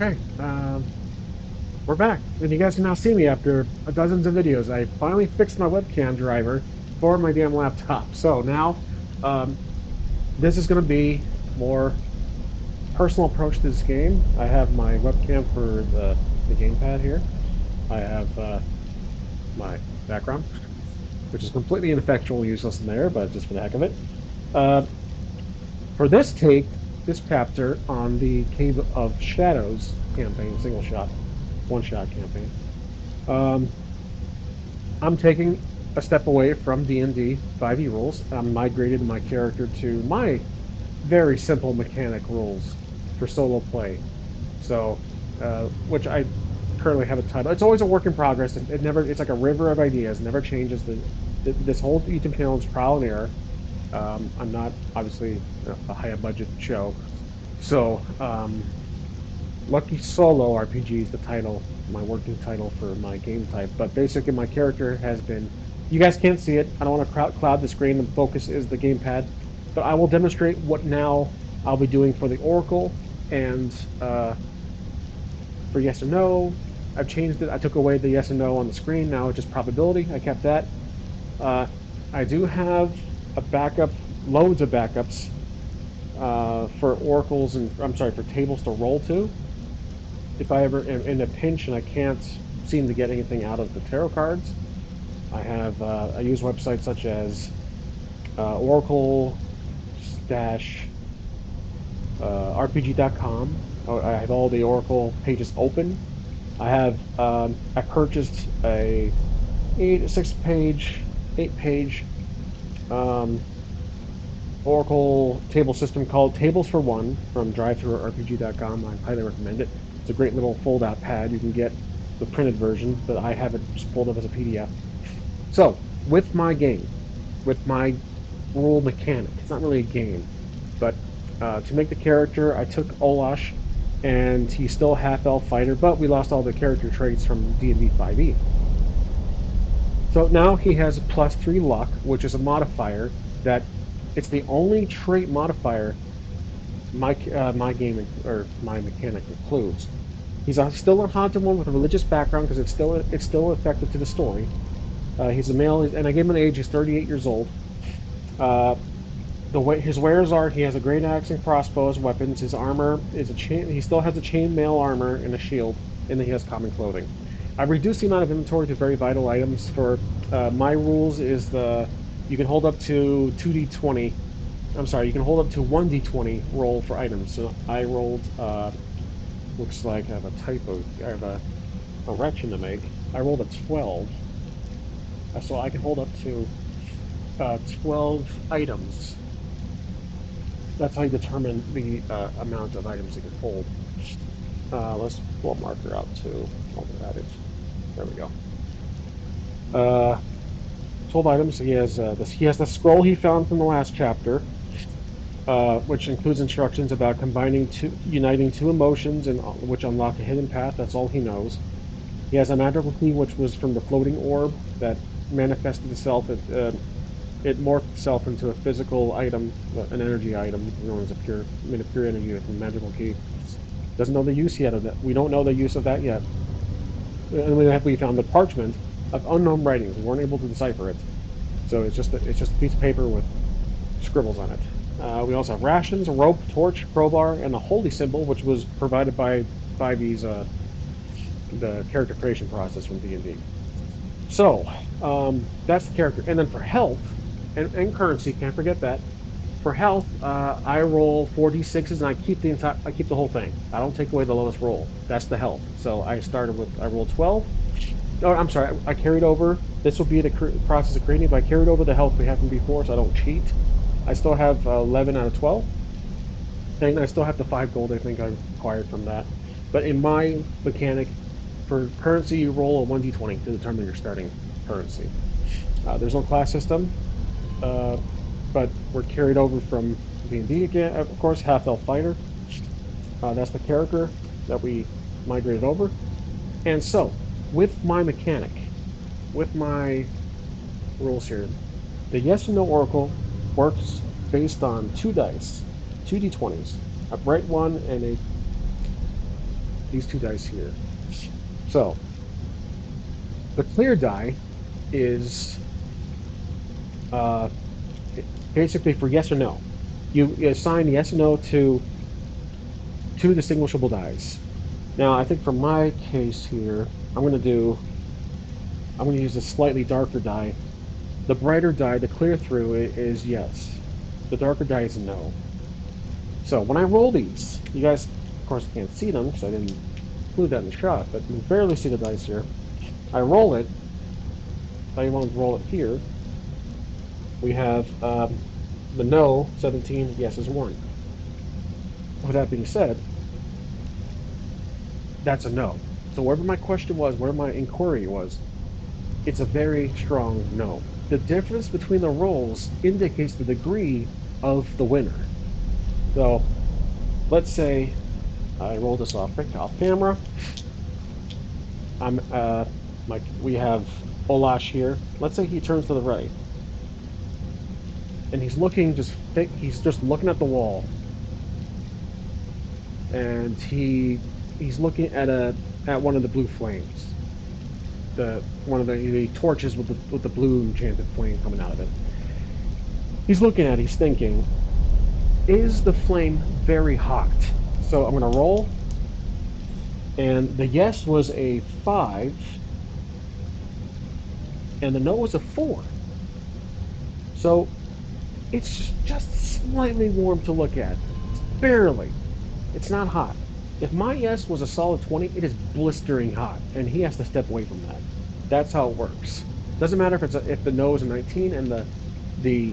Okay, we're back, and you guys can now see me after dozens of videos. I finally fixed my webcam driver for my damn laptop. So now, um, this is going to be more personal approach to this game. I have my webcam for the gamepad here. I have my background, which is completely ineffectual, useless in there, but just for the heck of it. Uh, for this take, this chapter on the Cave of Shadows campaign, single shot, one shot campaign. Um, I'm taking a step away from D&D 5e rules. I'm migrated my character to my very simple mechanic rules for solo play. So, which I currently have a title. It's always a work in progress. It never. It's like a river of ideas. Never changes. This whole YouTube channel is trial and error. I'm not obviously a high budget show, so Lucky Solo RPG is the title, my working title for my game type. But basically, my character has been. You guys can't see it. I don't want to cloud the screen. The focus is the gamepad. But I will demonstrate what now I'll be doing for the Oracle and for yes or no. I've changed it. I took away the yes and no on the screen. Now it's just probability. I kept that. Uh, I do have a backup, loads of backups for oracles and I'm sorry for tables to roll to if I ever am in a pinch and I can't seem to get anything out of the tarot cards. I use websites such as Oracle Stash, RPG.com. I have all the Oracle pages open. I purchased a six page, 8 page um, Oracle table system called Tables for One from DriveThruRPG.com. I highly recommend it. It's a great little fold out pad. You can get the printed version, but I have it just pulled up as a PDF. So, with my game, with my rule mechanic, it's not really a game, but to make the character, I took Olash, and he's still a half elf fighter, but we lost all the character traits from D&D 5e. So now he has a +3 luck, which is a modifier that it's the only trait modifier my game or my mechanic includes. He's still a haunted one with a religious background because it's still effective to the story. He's a male, and I gave him an age. He's 38 years old. Uh, the way his wares are, he has a great axe and crossbow as weapons. His armor is a chain. He still has a chainmail armor and a shield, and then he has common clothing. I've reduced the amount of inventory to very vital items. For my rules is you can hold up to 2d20. I'm sorry, you can hold up to 1d20 roll for items. So I rolled. Looks like I have a typo. I have a correction to make. I rolled a 12, so I can hold up to 12 items. That's how you determine the amount of items you can hold. Let's pull a marker out too while we're at it. There we go. Uh, 12 items. He has the scroll he found from the last chapter, which includes instructions about uniting two emotions, and which unlock a hidden path. That's all he knows. He has a magical key, which was from the floating orb that manifested itself. It morphed itself into a physical item, an energy item known as made a pure energy with a magical key. Doesn't know the use yet of that. We don't know the use of that yet. And we found the parchment of unknown writings. We weren't able to decipher it. So it's just a piece of paper with scribbles on it. We also have rations, a rope, torch, crowbar, and a holy symbol, which was provided by the character creation process from D&D. So that's the character. And then for health and currency, can't forget that. For health, I roll 4d6s and I keep the whole thing. I don't take away the lowest roll. That's the health. So I rolled 12. Oh, I'm sorry. I carried over. This will be the process of creating, but I carried over the health we had from before, so I don't cheat. I still have 11 out of 12, and I still have the 5 gold I think I acquired from that. But in my mechanic, for currency, you roll a 1d20 to determine your starting currency. There's no class system, uh, but we're carried over from D&D again. Of course, half elf fighter. That's the character that we migrated over. And so, with my mechanic, with my rules here, the yes and no oracle works based on two dice, two d20s, a bright one and a these two dice here. So the clear die is uh, basically for yes or no. You assign yes or no to two distinguishable dies. Now, I think for my case here, I'm going to use a slightly darker die. The brighter die, the clear through, is yes. The darker die is no. So when I roll these, you guys, of course, can't see them because I didn't include that in the shot, but you can barely see the dice here. I roll it. I want to roll it here. We have the no, 17, yes is 1. With that being said, that's a no. So wherever my question was, where my inquiry was, it's a very strong no. The difference between the rolls indicates the degree of the winner. So let's say I roll this off camera. I'm we have Olash here. Let's say he turns to the right and he's looking he's just looking at the wall and he's looking at one of the blue flames. The one of the torches with the blue enchanted flame coming out of it. He's looking at it, he's thinking, is the flame very hot? So I'm gonna roll, and the yes was a 5, and the no was a 4. So it's just slightly warm to look at. Barely. It's not hot. If my yes was a solid 20, it is blistering hot, and he has to step away from that. That's how it works. Doesn't matter if the no is a 19 and the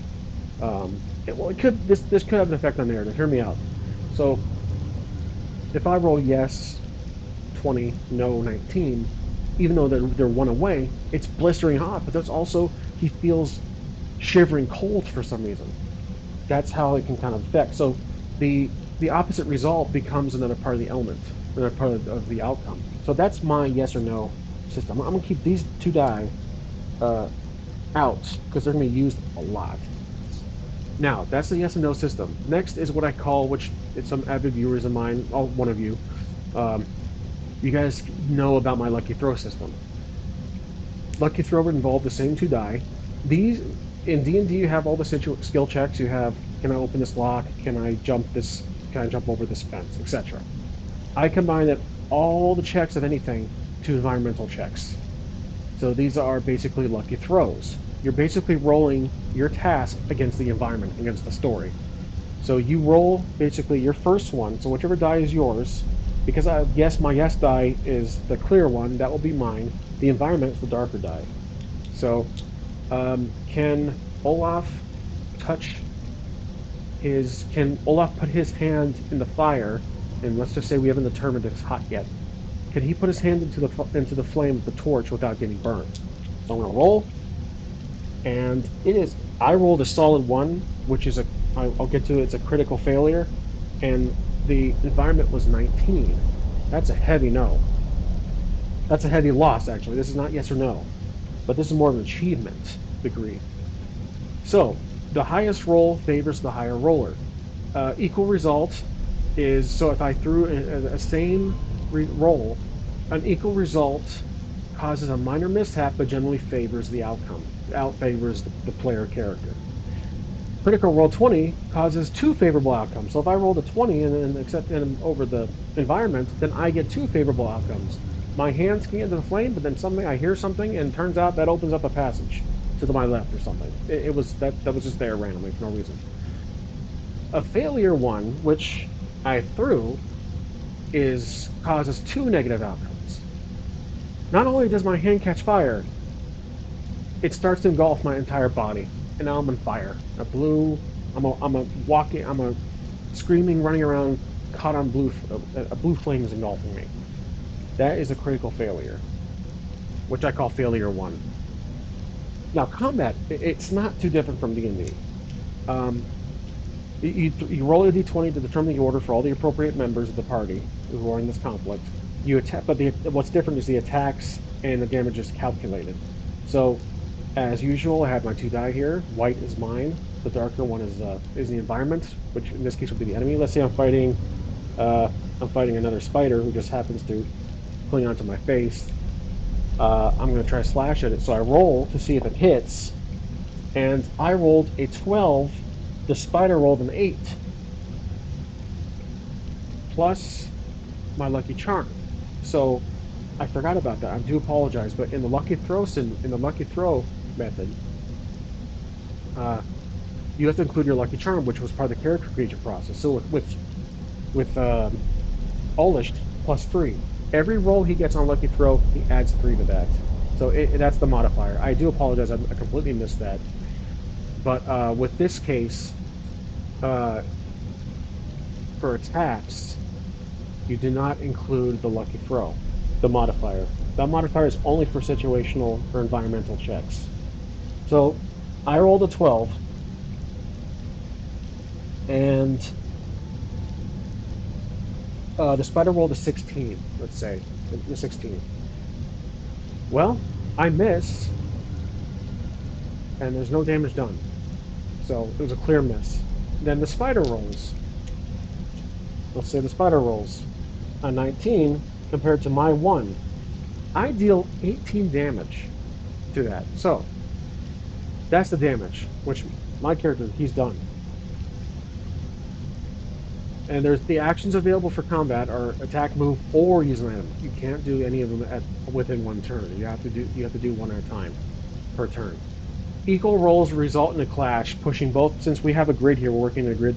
well, it could this could have an effect on narrative. Hear me out. So if I roll yes 20, no 19, even though they're one away, it's blistering hot, but that's also he feels shivering cold for some reason. That's how it can kind of affect. So the the opposite result becomes another part of the element, another part of the outcome. So that's my yes or no system. I'm gonna keep these two die uh, out because they're gonna be used a lot. Now that's the yes and no system. Next is what I call, which it's some avid viewers of mine, all one of you, um, you guys know about my lucky throw system. Lucky throw would involve the same two die. These in D&D you have all the skill checks. You have, can I open this lock? Can I jump this? Can I jump over this fence, etc. I combine it all the checks of anything to environmental checks. So these are basically lucky throws. You're basically rolling your task against the environment, against the story. So you roll basically your first one. So whichever die is yours, because I guess my yes die is the clear one, that will be mine. The environment is the darker die. So can Olaf touch can Olaf put his hand in the fire? And let's just say we haven't determined if it's hot yet. Can he put his hand into the flame of the torch without getting burnt? So I'm gonna roll, and it is. I rolled a solid 1, which is I'll get to it. It's a critical failure, and the environment was 19. That's a heavy no. That's a heavy loss, actually. This is not yes or no, but this is more of an achievement degree. So the highest roll favors the higher roller. Equal result is, so if I threw a same roll, an equal result causes a minor mishap, but generally favors the outcome, out favors the player character. Critical roll 20 causes two favorable outcomes. So if I rolled a 20 and accept over the environment, then I get two favorable outcomes. My hands can get into the flame, but then something I hear something, and turns out that opens up a passage to my left or something. It was that was just there randomly for no reason. A failure one, which I threw, is causes two negative outcomes. Not only does my hand catch fire, it starts to engulf my entire body, and now I'm on fire. A blue, I'm a walking, I'm a screaming, running around, caught on a blue flame is engulfing me. That is a critical failure, which I call failure one. Now, combat, it's not too different from D&D. Um, you roll a d20 to determine the order for all the appropriate members of the party who are in this conflict. You attack, but what's different is the attacks and the damage is calculated. So, as usual, I have my two die here. White is mine. The darker one is the environment, which in this case would be the enemy. Let's say I'm fighting. Uh, I'm fighting another spider who just happens to cling onto my face. I'm going to try slash at it. So I roll to see if it hits, and I rolled a 12. The spider rolled an 8 plus my lucky charm. So I forgot about that. I do apologize, but in the lucky throw method, uh, you have to include your lucky charm, which was part of the character creation process. So with Olish +3, every roll he gets on lucky throw, he adds 3 to that. So that's the modifier. I do apologize. I completely missed that. But with this case, uh, for attacks, you do not include the lucky throw, the modifier. That modifier is only for situational or environmental checks. So I rolled a 12, and the spider rolled a 16, let's say, a 16. Well, I miss, and there's no damage done. So it was a clear miss. Then the spider rolls. Let's say the spider rolls a 19 compared to my 1. I deal 18 damage to that. So that's the damage, which my character, he's done. And there's the actions available for combat are attack, move, or use an item. You can't do any of them within one turn. You have to do one at a time per turn. Equal rolls result in a clash, pushing both. Since we have a grid here, we're working in a grid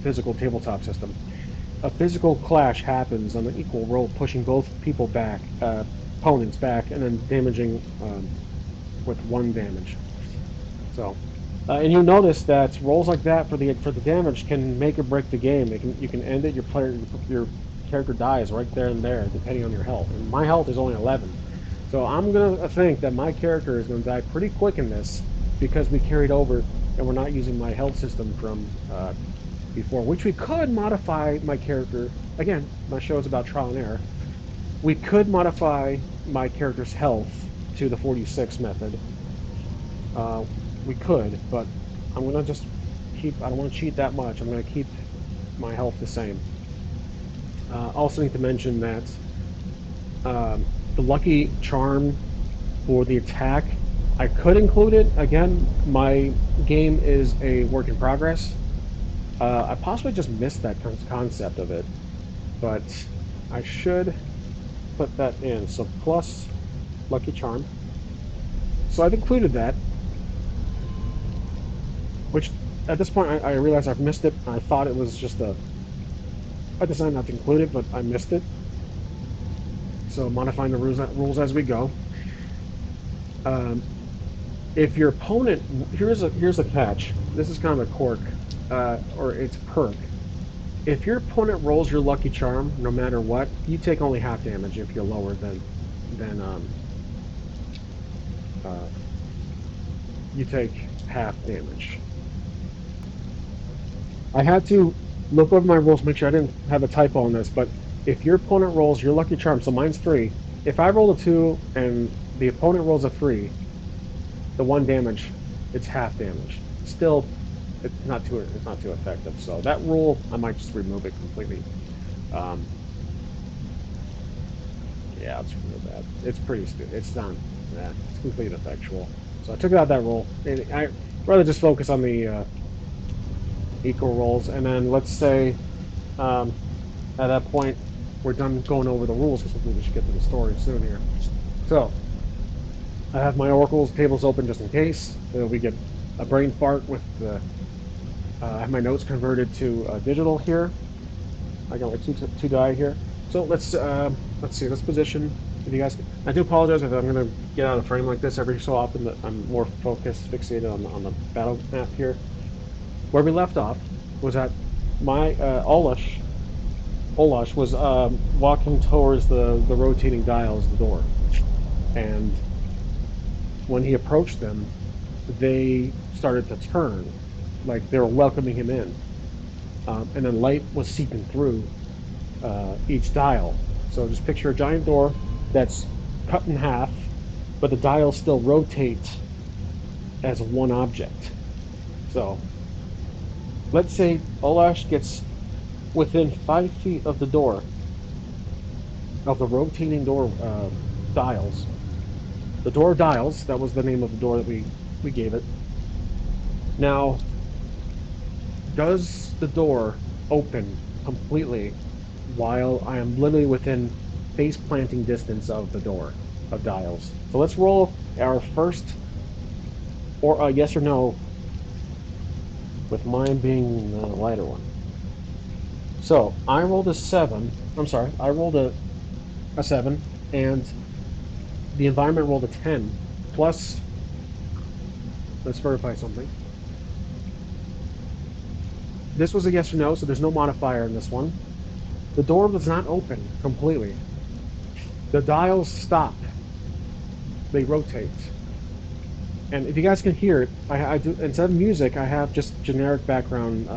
physical tabletop system. A physical clash happens on an equal roll, pushing both people back, opponents back, and then damaging with 1 damage. So, and you notice that rolls like that for the damage can make or break the game. You can end it. Your character dies right there and there, depending on your health. And my health is only 11, so I'm gonna think that my character is gonna die pretty quick in this because we carried over and we're not using my health system from before, which we could modify my character. Again, my show is about trial and error. We could modify my character's health to the 46 method. Uh, we could, but I'm gonna just keep. I don't want to cheat that much. I'm gonna keep my health the same. Also need to mention that the lucky charm for the attack, I could include it. Again, my game is a work in progress. I possibly just missed that concept of it, but I should put that in. So plus lucky charm. So I've included that, which at this point I realize I've missed it. I thought it was just a decided not to include it, but I missed it. So modifying the rules as we go. Um, if your opponent, here's a catch. This is kind of a quirk, or it's a perk. If your opponent rolls your lucky charm, no matter what, you take only half damage if you're lower than uh, you take half damage. I had to look over my rules, make sure I didn't have a typo on this, but if your opponent rolls your lucky charm, so mine's 3. If I roll a 2 and the opponent rolls a 3, the 1 damage, it's half damage. Still, it's not too effective. So that rule, I might just remove it completely. Um, yeah, let's remove that. It's pretty stupid. It's not. Yeah, it's completely ineffectual. So I took out that rule. And I rather just focus on the equal rolls, and then let's say um, at that point we're done going over the rules because we should get to the story soon here. So I have my oracles tables open just in case we get a brain fart with the. I have my notes converted to digital here. I got like two die here. So let's see. Let's position. If you guys, I do apologize if I'm going to get out of frame like this every so often. That I'm more focused, fixated on the battle map here. Where we left off was at my Olash was walking towards the rotating dials, the door, and when he approached them, they started to turn, like they were welcoming him in, and then light was seeping through each dial. So just picture a giant door that's cut in half, but the dials still rotate as one object. So let's say Olash gets within 5 feet of the door, of the rotating door dials. The door dials, that was the name of the door that we gave it. Now, does the door open completely while I am literally within face planting distance of the door of dials? So let's roll our first or yes or no, with mine being the lighter one. So I rolled a seven. I'm sorry, I rolled a seven, and the environment rolled a 10. Plus, let's verify something. This was a yes or no, so there's no modifier in this one. The door does not open completely. The dials stop. They rotate. And if you guys can hear it, I do, instead of music, I have just generic background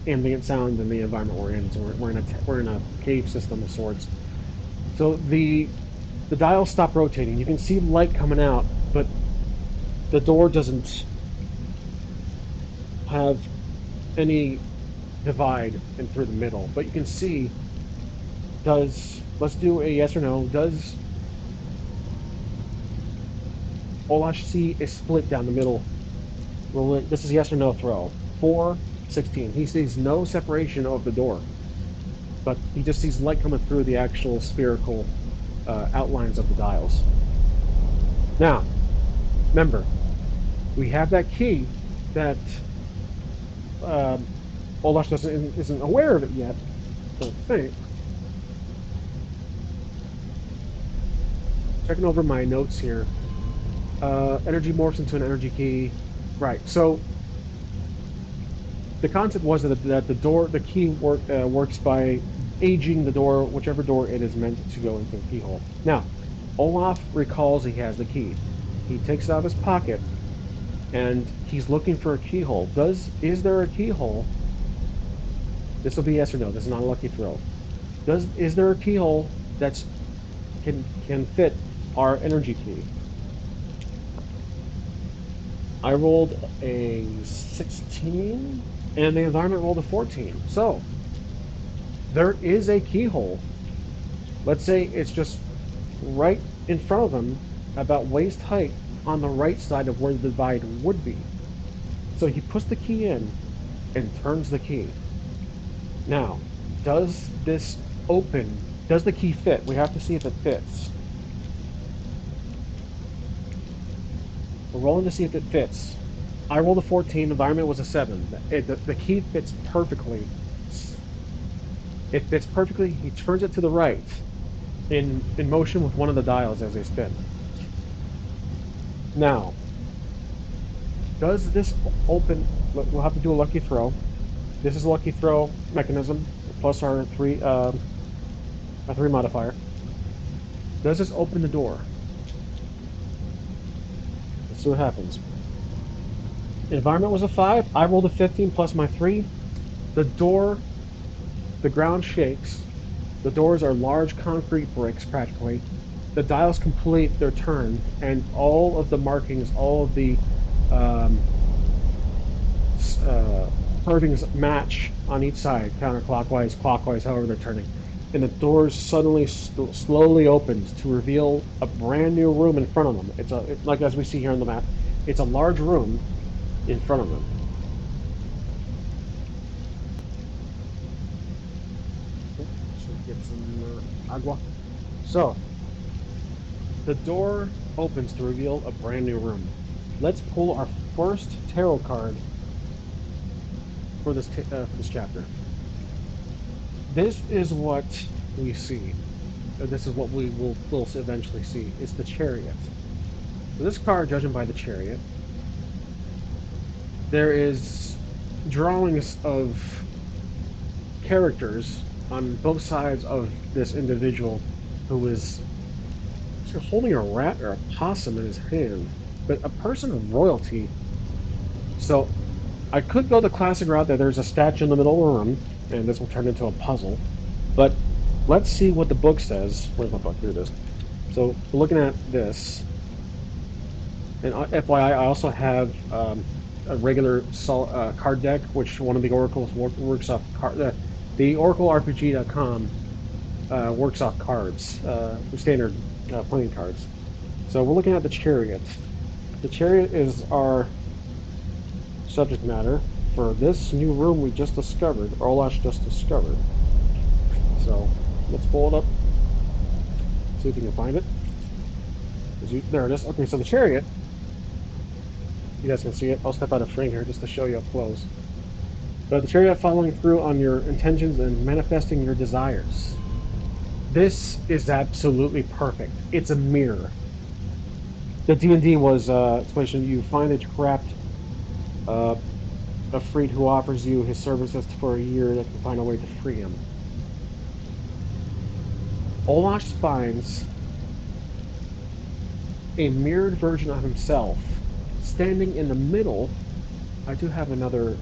ambient sound in the environment we're in. So we're in a cave system of sorts. So the dials stop rotating. You can see light coming out, but the door doesn't have any divide in through the middle. But you can see, does, let's do a yes or no. Does Olash see a split down the middle? This is yes or no throw. 4, 16. He sees no separation of the door, but he just sees light coming through the actual spherical outlines of the dials. Now, remember, we have that key that um, Olash isn't aware of it yet. I don't think. Checking over my notes here. Energy morphs into an energy key. Right. So the concept was that the door, the key works by aging the door, whichever door it is meant to go into the keyhole. Now, Olaf recalls he has the key. He takes it out of his pocket and he's looking for a keyhole. Is there a keyhole? This will be yes or no. This is not a lucky throw. Is there a keyhole that's can fit our energy key? I rolled a 16 and the environment rolled a 14. So there is a keyhole. Let's say it's just right in front of him, about waist height on the right side of where the divide would be. So he puts the key in and turns the key. Now, does this open? Does the key fit? We have to see if it fits. We're rolling to see if it fits. I rolled a 14. Environment was a 7. The key fits perfectly. It fits perfectly. He turns it to the right in motion with one of the dials as they spin. Now, does this open? We'll have to do a lucky throw. This is a lucky throw mechanism plus our three modifier. Does this open the door? Let's see what happens. Environment was a 5. I rolled a 15 plus my 3. The door, the ground shakes. The doors are large concrete bricks practically. The dials complete their turn, and all of the markings, all of the um, uh, carvings match on each side, counterclockwise, clockwise, however they're turning. And the doors suddenly slowly opens to reveal a brand new room in front of them. Like as we see here on the map, it's a large room in front of them. Should get some agua. So the door opens to reveal a brand new room. Let's pull our first tarot card for this chapter. This is what we see. This is what will eventually see. It's the Chariot. So this card, judging by the Chariot, there is drawings of characters on both sides of this individual who is holding a rat or a possum in his hand, but a person of royalty. So I could go the classic route that there's a statue in the middle of the room, and this will turn into a puzzle. But let's see what the book says. Where's my book? Here it is. So we're looking at this, and FYI, I also have a regular card deck, which one of the oracles works off card. The OracleRPG.com works off cards, standard playing cards. So we're looking at the chariot. The chariot is our subject matter for this new room we just discovered, or Olash just discovered. So let's pull it up, see if we can find it. There it is. Okay, so the chariot, you guys can see it. I'll step out of frame here just to show you up close. But the chariot following through on your intentions and manifesting your desires. This is absolutely perfect. It's a mirror. The D&D was explanation. You find a trapped uh, a freed who offers you his services for a year that can find a way to free him. Olash finds a mirrored version of himself standing in the middle. I do have another.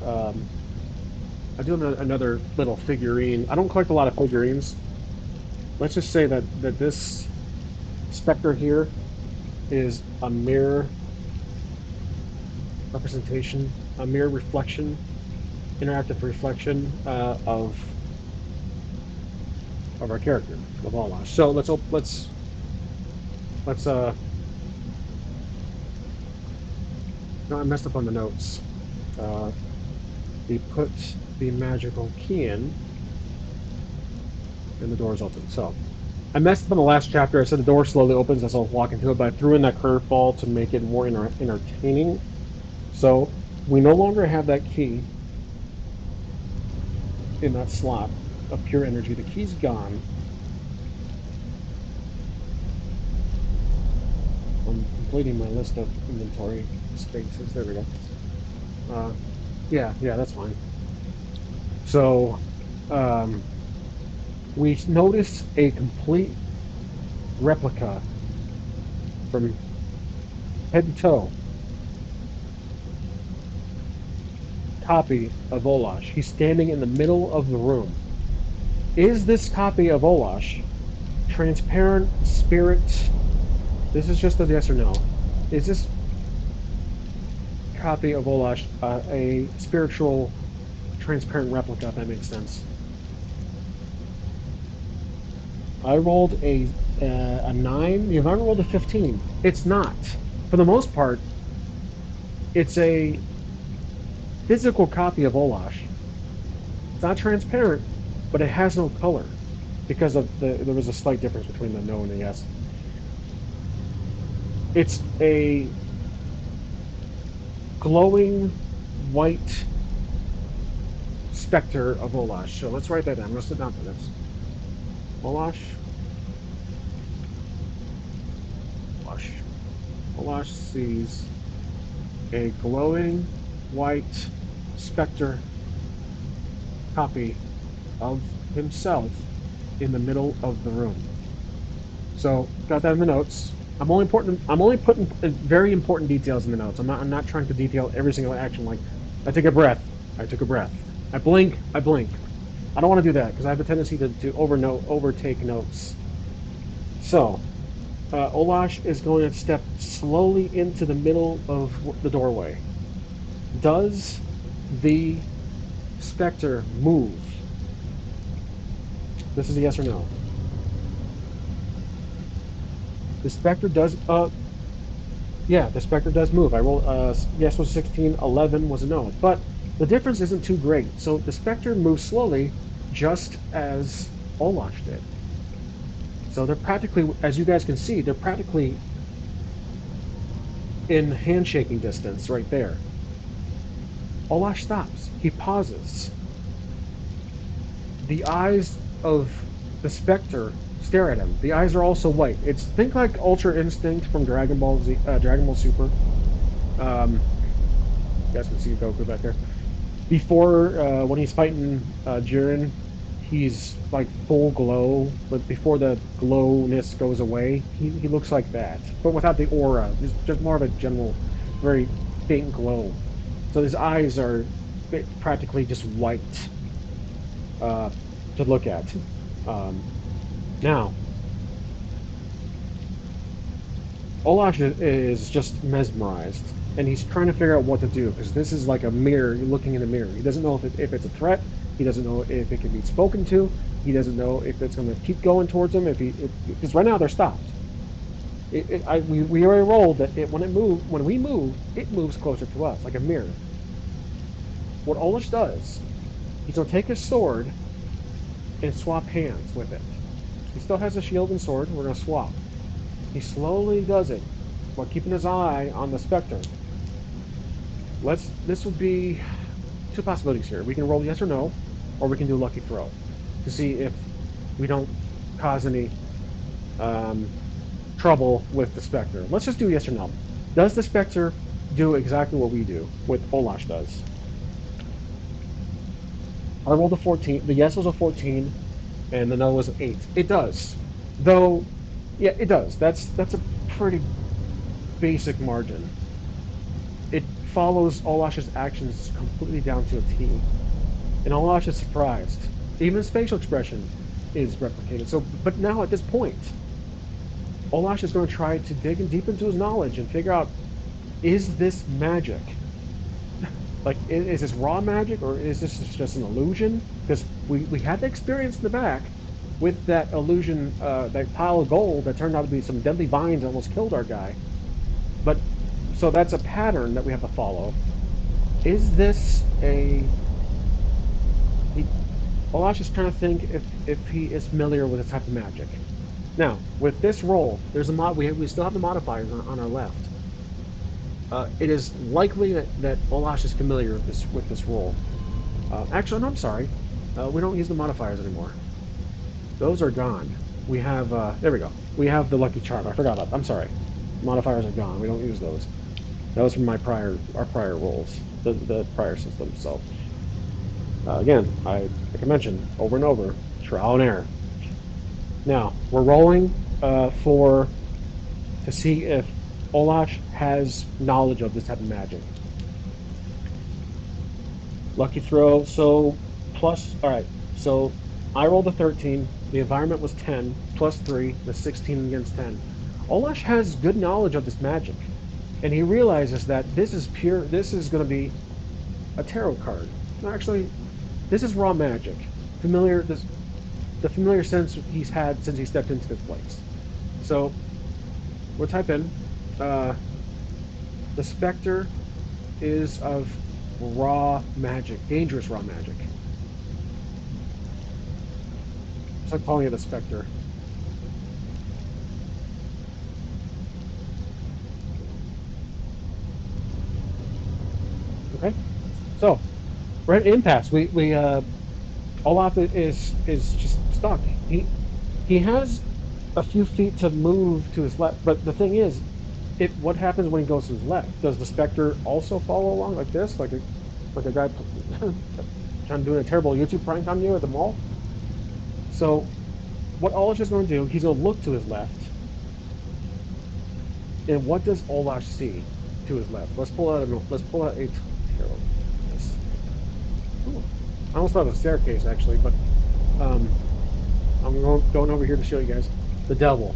I do have another little figurine. I don't collect a lot of figurines. Let's just say that this specter here is a mirror representation, a mirror reflection, interactive reflection of our character of Olash. So let's. No, I messed up on the notes. Uh, we put the magical key in, and the door is open. So I messed up on the last chapter. I said the door slowly opens as I was walking to it, but I threw in that curveball to make it more entertaining. So we no longer have that key in that slot of pure energy. The key's gone. I'm completing my list of inventory spaces. There we go. Uh, yeah, that's fine. So um, we notice a complete replica from head to toe copy of Olash. He's standing in the middle of the room. Is this copy of Olash transparent spirit? This is just a yes or no. Is this copy of Olash a spiritual transparent replica, if that makes sense? I rolled a 9. You've already rolled a 15. It's not. For the most part, it's a physical copy of Olash. It's not transparent, but it has no color because of there was a slight difference between the no and the yes. It's a glowing white specter of Olash. So let's write that down. I'm going to sit down for this. Olash, Olash, Olash sees a glowing white specter copy of himself in the middle of the room. So got that in the notes. I'm only putting very important details in the notes. I'm not trying to detail every single action. Like I take a breath. I took a breath. I blink. I blink. I don't want to do that because I have a tendency to overtake notes. So Olash is going to step slowly into the middle of the doorway. Does the specter move? This is a yes or no. The specter does. Yeah, the specter does move. I rolled. Yes was 16. 11 was a no. But the difference isn't too great. So the specter moves slowly, just as Olash did. So they're practically, as you guys can see, they're practically in handshaking distance right there. Olash stops. He pauses. The eyes of the specter stare at him. The eyes are also white. It's think like Ultra Instinct from Dragon Ball Z, Dragon Ball Super. You guys can see Goku back there. Before when he's fighting Jiren, he's like full glow, but before the glowness goes away, he looks like that, but without the aura. Just more of a general, very faint glow. So his eyes are practically just white uh, to look at. Um, Now, Olash is just mesmerized, and he's trying to figure out what to do because this is like a mirror. You're looking in a mirror. He doesn't know if it's a threat. He doesn't know if it can be spoken to. He doesn't know if it's going to keep going towards him. Because right now they're stopped. We already rolled that when we move, it moves closer to us like a mirror. What Olish does, he's going to take his sword and swap hands with it. He still has a shield and sword. We're going to swap. He slowly does it while keeping his eye on the specter. This would be two possibilities here. We can roll yes or no, or we can do lucky throw to see if we don't cause any um, trouble with the specter. Let's just do yes or no. Does the specter do exactly what we do, what Olash does? I rolled a 14. The yes was a 14, and the no was an 8. It does. Though, yeah, it does. That's a pretty basic margin. It follows Olash's actions completely down to a T. And Olash is surprised. Even his facial expression is replicated. So, but now at this point, Olash is going to try to dig in deep into his knowledge and figure out: is this magic? Like, is this raw magic or is this just an illusion? Because we had the experience in the back with that illusion, that pile of gold that turned out to be some deadly vines that almost killed our guy. But so that's a pattern that we have to follow. Is this a he, Olash is trying to think if he is familiar with this type of magic. Now, with this roll, there's a we still have the modifiers on our left. It is likely that Olash is familiar with this roll. Actually, no, I'm sorry. We don't use the modifiers anymore. Those are gone. We have there we go. We have the lucky charm. I forgot about. I'm sorry. Modifiers are gone. We don't use those. That was from our prior rolls, the prior system. So again, like I mentioned over and over, trial and error. Now we're rolling for to see if Olash has knowledge of this type of magic. Lucky throw. So plus, all right. So I rolled a 13. The environment was 10 plus 3. The 16 against 10. Olash has good knowledge of this magic, and he realizes that this is pure. This is going to be a tarot card. No, actually, this is raw magic. Familiar. The familiar sense he's had since he stepped into this place. So we'll type in uh, the specter is of raw magic, dangerous raw magic. It's like calling it a specter. Okay, so we're at impasse. We Olaf is just stuck. He has a few feet to move to his left, but the thing is, it what happens when he goes to his left? Does the specter also follow along like this, like a guy trying to do a terrible YouTube prank on you at the mall? So what Olaf is going to do? He's going to look to his left, and what does Olaf see to his left? Let's pull out a tarot. Ooh, I almost thought it was a staircase actually, but um, I'm going over here to show you guys the devil.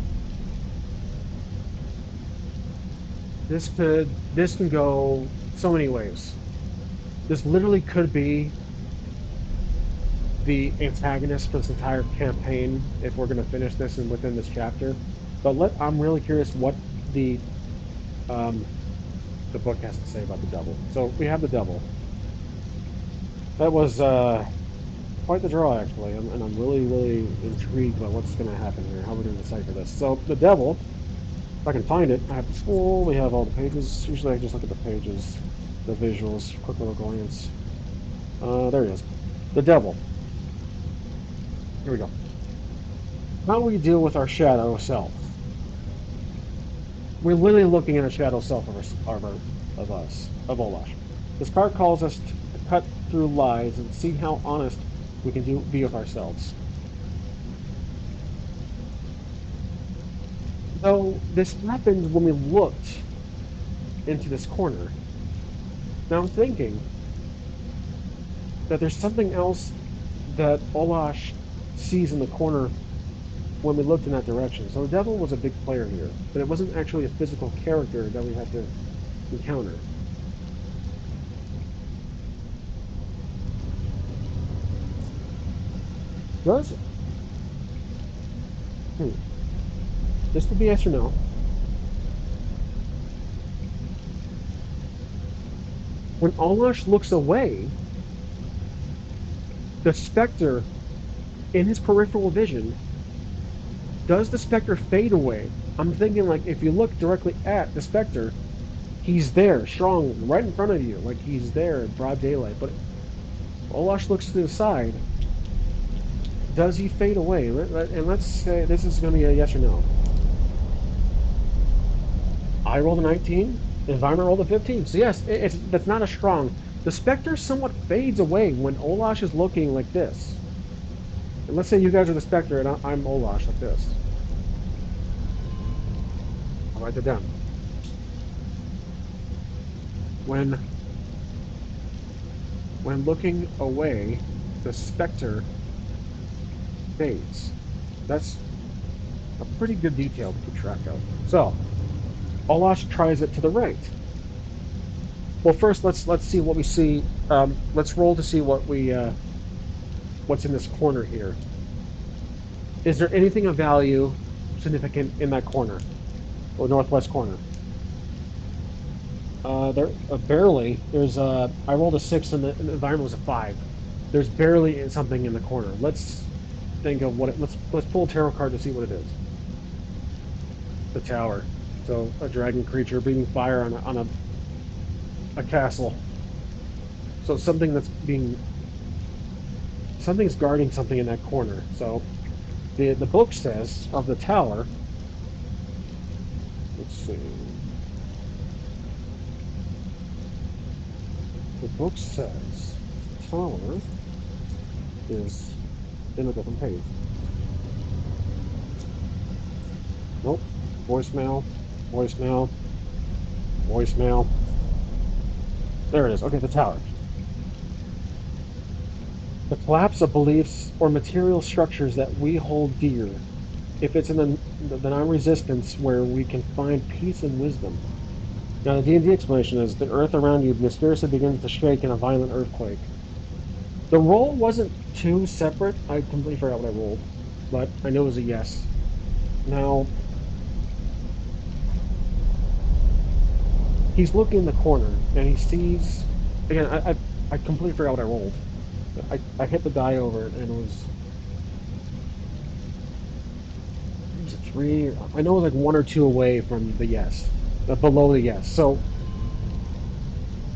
This can go so many ways. This literally could be the antagonist for this entire campaign if we're going to finish this and within this chapter. But I'm really curious what the um, the book has to say about the devil. So we have the devil. That was quite the draw actually, and I'm really intrigued by what's going to happen here. How we're going to decipher this. So the devil, if I can find it, I have the full. We have all the pages. Usually I just look at the pages, the visuals, quick little glance. There he is. The devil. Here we go. How do we deal with our shadow self? We're literally looking at a shadow self of us, of Olash. This card calls us to cut through lies and see how honest we can be with ourselves. Though this happened when we looked into this corner. Now I'm thinking that there's something else that Olash sees in the corner when we looked in that direction. So the devil was a big player here, but it wasn't actually a physical character that we had to encounter. Does hmm, this would be yes or no? When Olash looks away, the specter in his peripheral vision, does the specter fade away? I'm thinking like if you look directly at the specter, he's there, strong, right in front of you, like he's there in broad daylight. But Olash looks to the side. Does he fade away? And let's say this is going to be a yes or no. I rolled a 19. Environment rolled a 15. So yes, that's not a strong. The specter somewhat fades away when Olash is looking like this. And let's say you guys are the specter and I'm Olash like this. I'll write that down. When when looking away, the specter fades. That's a pretty good detail to keep track of. So Olash tries it to the right. Well, first let's see what we see. Let's roll to see what we what's in this corner here. Is there anything of value significant in that corner or northwest corner? There barely. There's I rolled a 6 and the environment was a 5. There's barely something in the corner. Let's think of what it. Let's pull a tarot card to see what it is. The tower. So a dragon creature breathing fire on a castle. So something that's being something's guarding something in that corner. So the book says of the tower. Let's see. The book says the tower is in a different page. Nope. Voicemail. Voicemail. Voicemail. There it is. Okay, the tower. The collapse of beliefs or material structures that we hold dear. If it's in the non-resistance where we can find peace and wisdom. Now, the D&D explanation is the earth around you mysteriously begins to shake in a violent earthquake. The roll wasn't too separate. I completely forgot what I rolled, but I know it was a yes. Now, he's looking in the corner and he sees, again, I completely forgot what I rolled. I hit the die over it and it was a 3. I know it was like 1 or 2 away from the yes, below the yes. So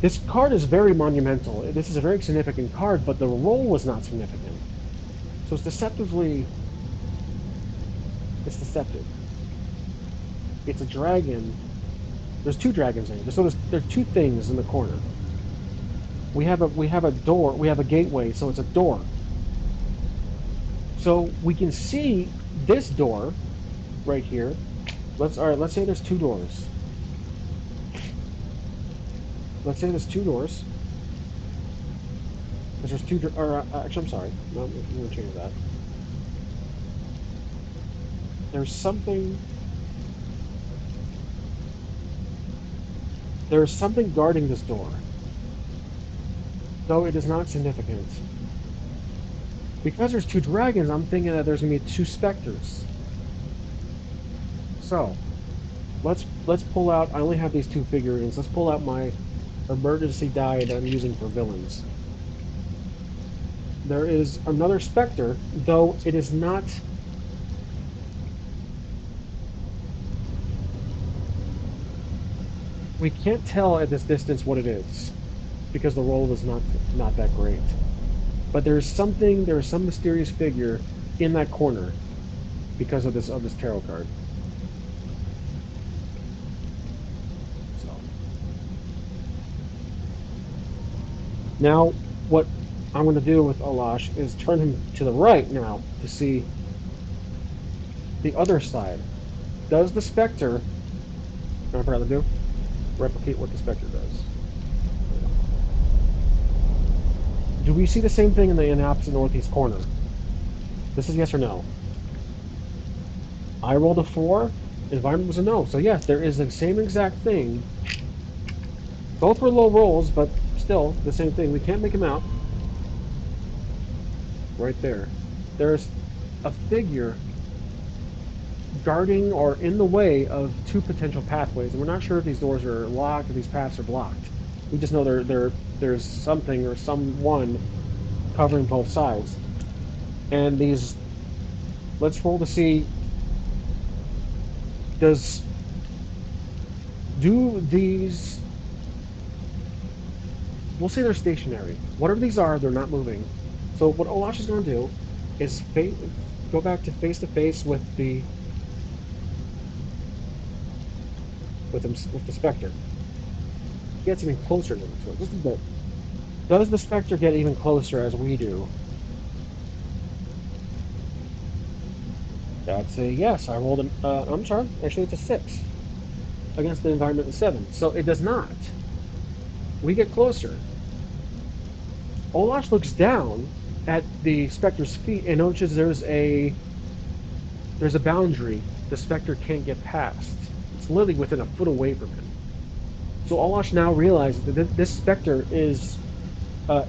this card is very monumental. This is a very significant card, but the roll was not significant. So it's deceptive. It's a dragon. There's 2 dragons in here. So there's 2 things in the corner. We have a door. We have a gateway. So it's a door. So we can see this door right here. All right. Let's say there's 2 doors. Let's say there's 2 doors. Because there's two. Or actually, I'm sorry. No, I'm going to change that. There's something. There's something guarding this door, though it is not significant. Because there's 2 dragons, I'm thinking that there's gonna be 2 specters. So let's pull out. I only have these 2 figurines. Let's pull out my emergency die that I'm using for villains. There is another specter, though it is not. We can't tell at this distance what it is because the roll is not that great. But there's something. There is some mysterious figure in that corner because of this tarot card. So now what I'm going to do with Alash is turn him to the right now to see the other side. Does the specter, I forgot to do, replicate what the specter does? There we go. Do we see the same thing in the opposite northeast corner? This is yes or no. I rolled a 4. Environment was a no. So yes, there is the same exact thing. Both were low rolls, but still the same thing. We can't make them out right there. There's a figure guarding or in the way of two potential pathways, and we're not sure if these doors are locked or these paths are blocked. We just know there's something or someone covering both sides. And these, let's roll to see, does do these, we'll say they're stationary. Whatever these are, they're not moving. So what Olash is going to do is go back to face with with the specter. He gets even closer now to it, just a bit. Does the specter get even closer as we do? That's a yes. I rolled an. I'm sorry. Actually, it's a 6 against the environment of 7. So it does not. We get closer. Olash looks down at the specter's feet and notices there's a boundary the specter can't get past. It's literally within a foot away from him. So Olash now realizes that this specter is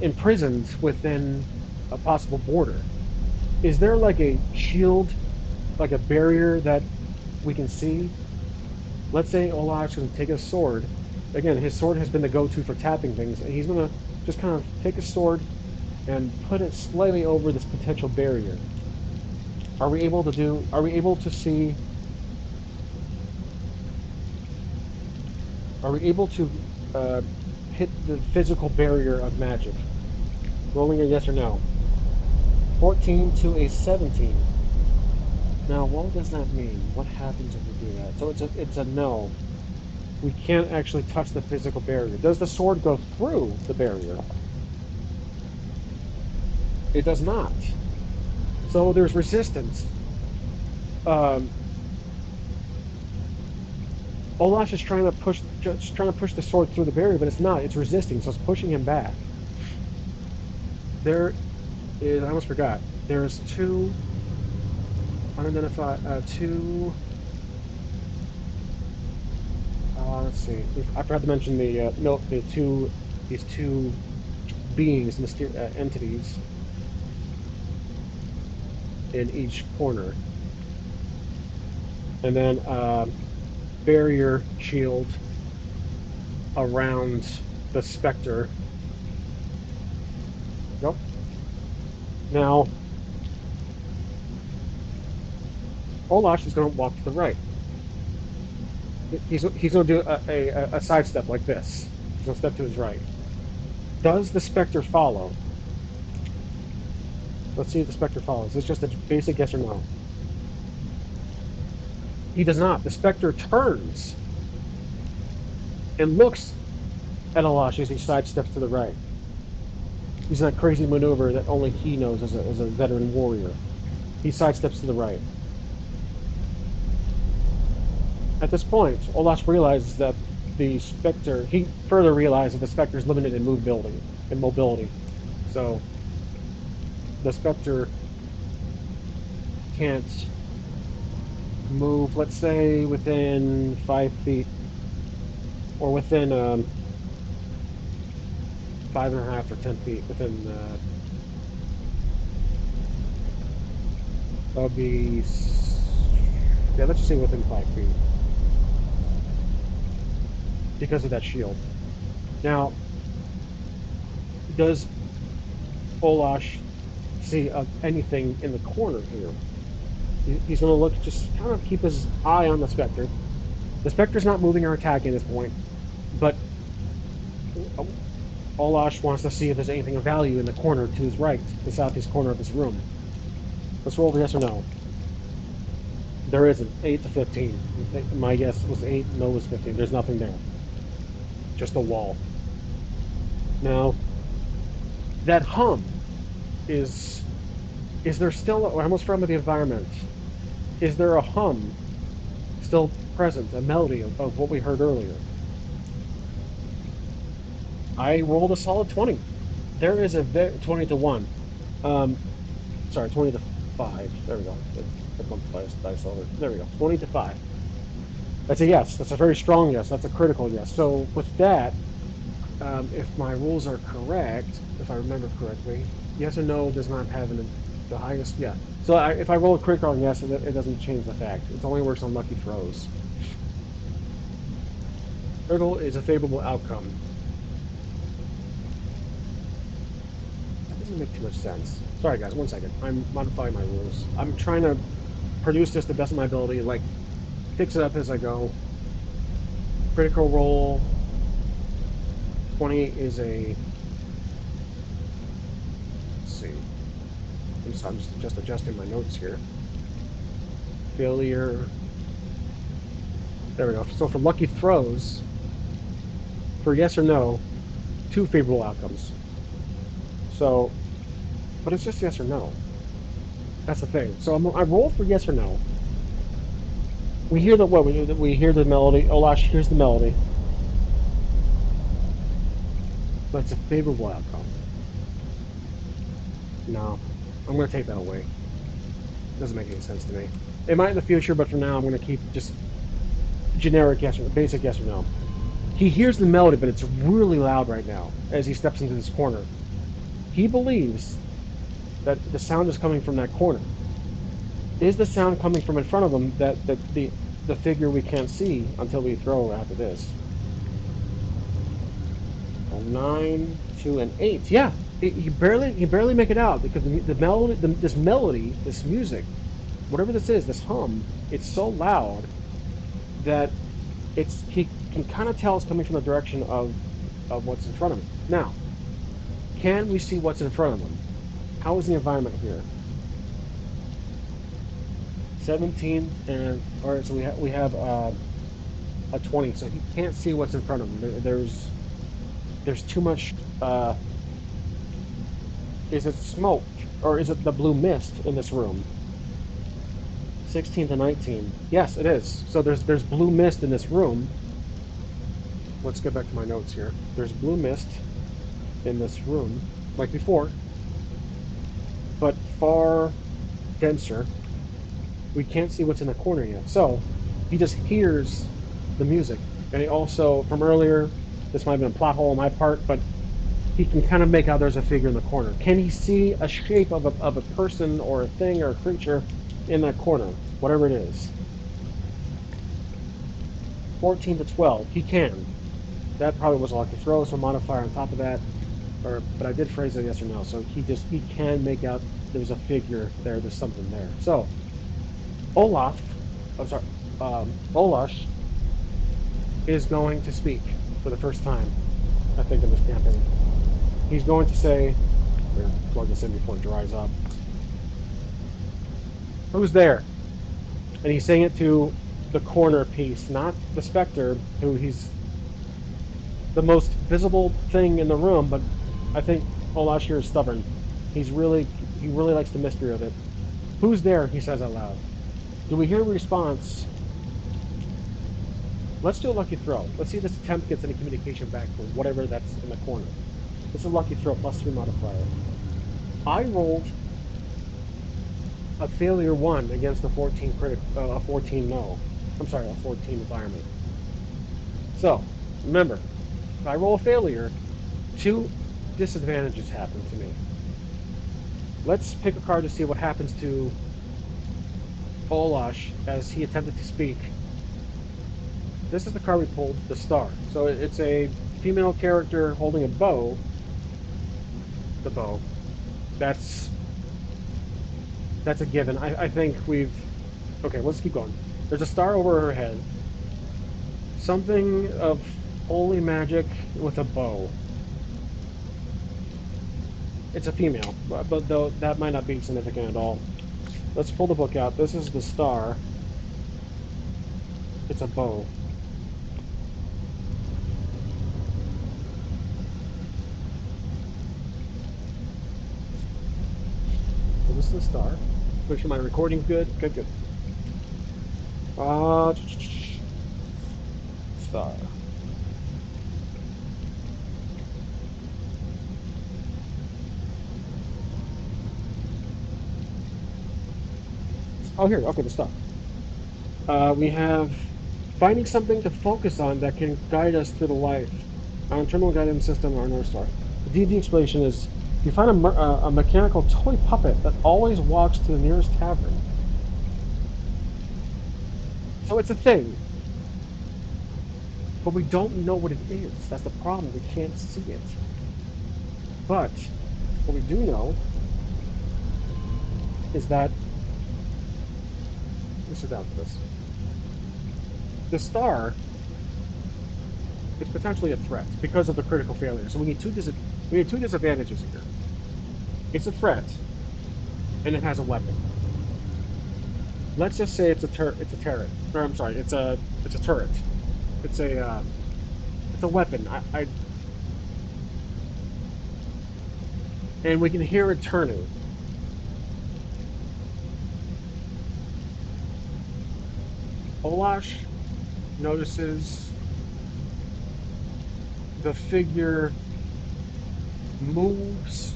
imprisoned within a possible border. Is there like a shield, like a barrier that we can see? Let's say Olash can take a sword. Again, his sword has been the go-to for tapping things, and he's gonna just kind of take a sword and put it slightly over this potential barrier. Are we able to do? Are we able to see? Are we able to uh, hit the physical barrier of magic? Rolling a yes or no. 14 to a 17. Now, what does that mean? What happens if we do that? So it's a no. We can't actually touch the physical barrier. Does the sword go through the barrier? It does not. So there's resistance. Um, Olash is trying to push the sword through the barrier, but it's not. It's resisting, so it's pushing him back. There is. I almost forgot. There's two unidentified. Two. Let's see. I forgot to mention the no. The two. These two beings, entities in each corner, and then barrier shield around the specter. Nope. Now Olash is going to walk to the right. He's going to do a sidestep like this. He's going to step to his right. Does the specter follow? Let's see if the specter follows. It's just a basic yes or no. He does not. The specter turns and looks at Alash as he sidesteps to the right. He's that crazy maneuver that only he knows as a veteran warrior. He sidesteps to the right. At this point, Olash realizes that the specter. He further realizes that the specter is limited in mobility. So the specter can't move. Let's say within 5 feet, or within 5.5 or 10 feet. Within that would be yeah. Let's just say within 5 feet because of that shield. Now, does Olash see anything in the corner here? He's going to look, just kind of keep his eye on the specter. The specter's not moving or attacking at this point, but Olash wants to see if there's anything of value in the corner to his right, the southeast corner of his room. Let's roll the yes or no. There isn't. 8 to 15. My guess was 8, no was 15. There's nothing there. Just a wall. Now, that hum is is there still, I almost forgot about the environment. Is there a hum still present, a melody of what we heard earlier? I rolled a solid 20. There is a 20 to 1. Um, sorry, 20 to 5. There we go. I bumped the dice over. There we go. 20 to 5. That's a yes. That's a very strong yes. That's a critical yes. So with that, if my rules are correct, if I remember correctly, yes or no does not have an. The highest, yeah. So if I roll a critical on yes, it doesn't change the fact. It only works on lucky throws. Critical is a favorable outcome. That doesn't make too much sense. Sorry, guys. 1 second. I'm modifying my rules. I'm trying to produce this the best of my ability. Like fix it up as I go. Critical roll 20 is a. Let's see. I'm just adjusting my notes here. Failure. There we go. So for lucky throws, for yes or no, two favorable outcomes. So, but it's just yes or no. That's the thing. So I roll for yes or no. We hear the what? We hear the melody. Olash hears the melody. But it's a favorable outcome. No, I'm going to take that away. Doesn't make any sense to me. It might in the future, but for now, I'm going to keep just generic yes or basic yes or no. He hears the melody, but it's really loud right now as he steps into this corner. He believes that the sound is coming from that corner. Is the sound coming from in front of him that the figure we can't see until we throw after this? A 9 to an 8. Yeah, he barely make it out because the melody, this melody, this music, whatever this is, this hum, it's so loud that he can kind of tell it's coming from the direction of what's in front of him. Now, can we see what's in front of him? How is the environment here? 17 and all right, so we have a 20, so he can't see what's in front of him. There's too much. Is it smoke or is it the blue mist in this room? 16 to 19. Yes, it is. So there's blue mist in this room. Let's get back to my notes here. There's blue mist in this room, like before, but far denser. We can't see what's in the corner yet. So he just hears the music. And he also, from earlier, this might have been a plot hole on my part, but he can kind of make out there's a figure in the corner. Can he see a shape of a person or a thing or a creature in that corner, whatever it is? 14 to 12. He can. That probably was a lucky throw, so modifier on top of that. But I did phrase it yes or no. So he can make out there's a figure there, there's something there. So Olaf, I'm sorry, Olash is going to speak for the first time, I think, in this campaign. He's going to say, I'm going to plug this in before it dries up. Who's there? And he's saying it to the corner piece, not the specter, who he's the most visible thing in the room, but I think Olash here is stubborn. He really likes the mystery of it. Who's there? He says out loud. Do we hear a response? Let's do a lucky throw. Let's see if this attempt gets any communication back from whatever that's in the corner. It's a lucky throw plus 3 modifier. I rolled a failure 1 against a 14 critic, a 14 no. I'm sorry, a 14 environment. So remember, if I roll a failure, 2 disadvantages happen to me. Let's pick a card to see what happens to Olash as he attempted to speak. This is the card we pulled, the star. So it's a female character holding a bow. The bow. That's that's a given. I think we've. Okay, let's keep going. There's a star over her head. Something of holy magic with a bow. It's a female, but though that might not be significant at all. Let's pull the book out. This is the star. It's a bow. So this is the star. Make sure my recording's good. Good, good. Uh, star. Oh, here. Okay, the star. We have finding something to focus on that can guide us through the life. Our internal guidance system, our North Star. The D&D explanation is You find a mechanical toy puppet that always walks to the nearest tavern. So it's a thing, but we don't know what it is. That's the problem. We can't see it. But what we do know is that, let's sit down for this. The star is potentially a threat because of the critical failure. So we need two disadvantages here. It's a threat, and it has a weapon. Let's just say it's a turret. Or I'm sorry, it's a turret. It's a weapon. And we can hear it turning. Olash notices the figure moves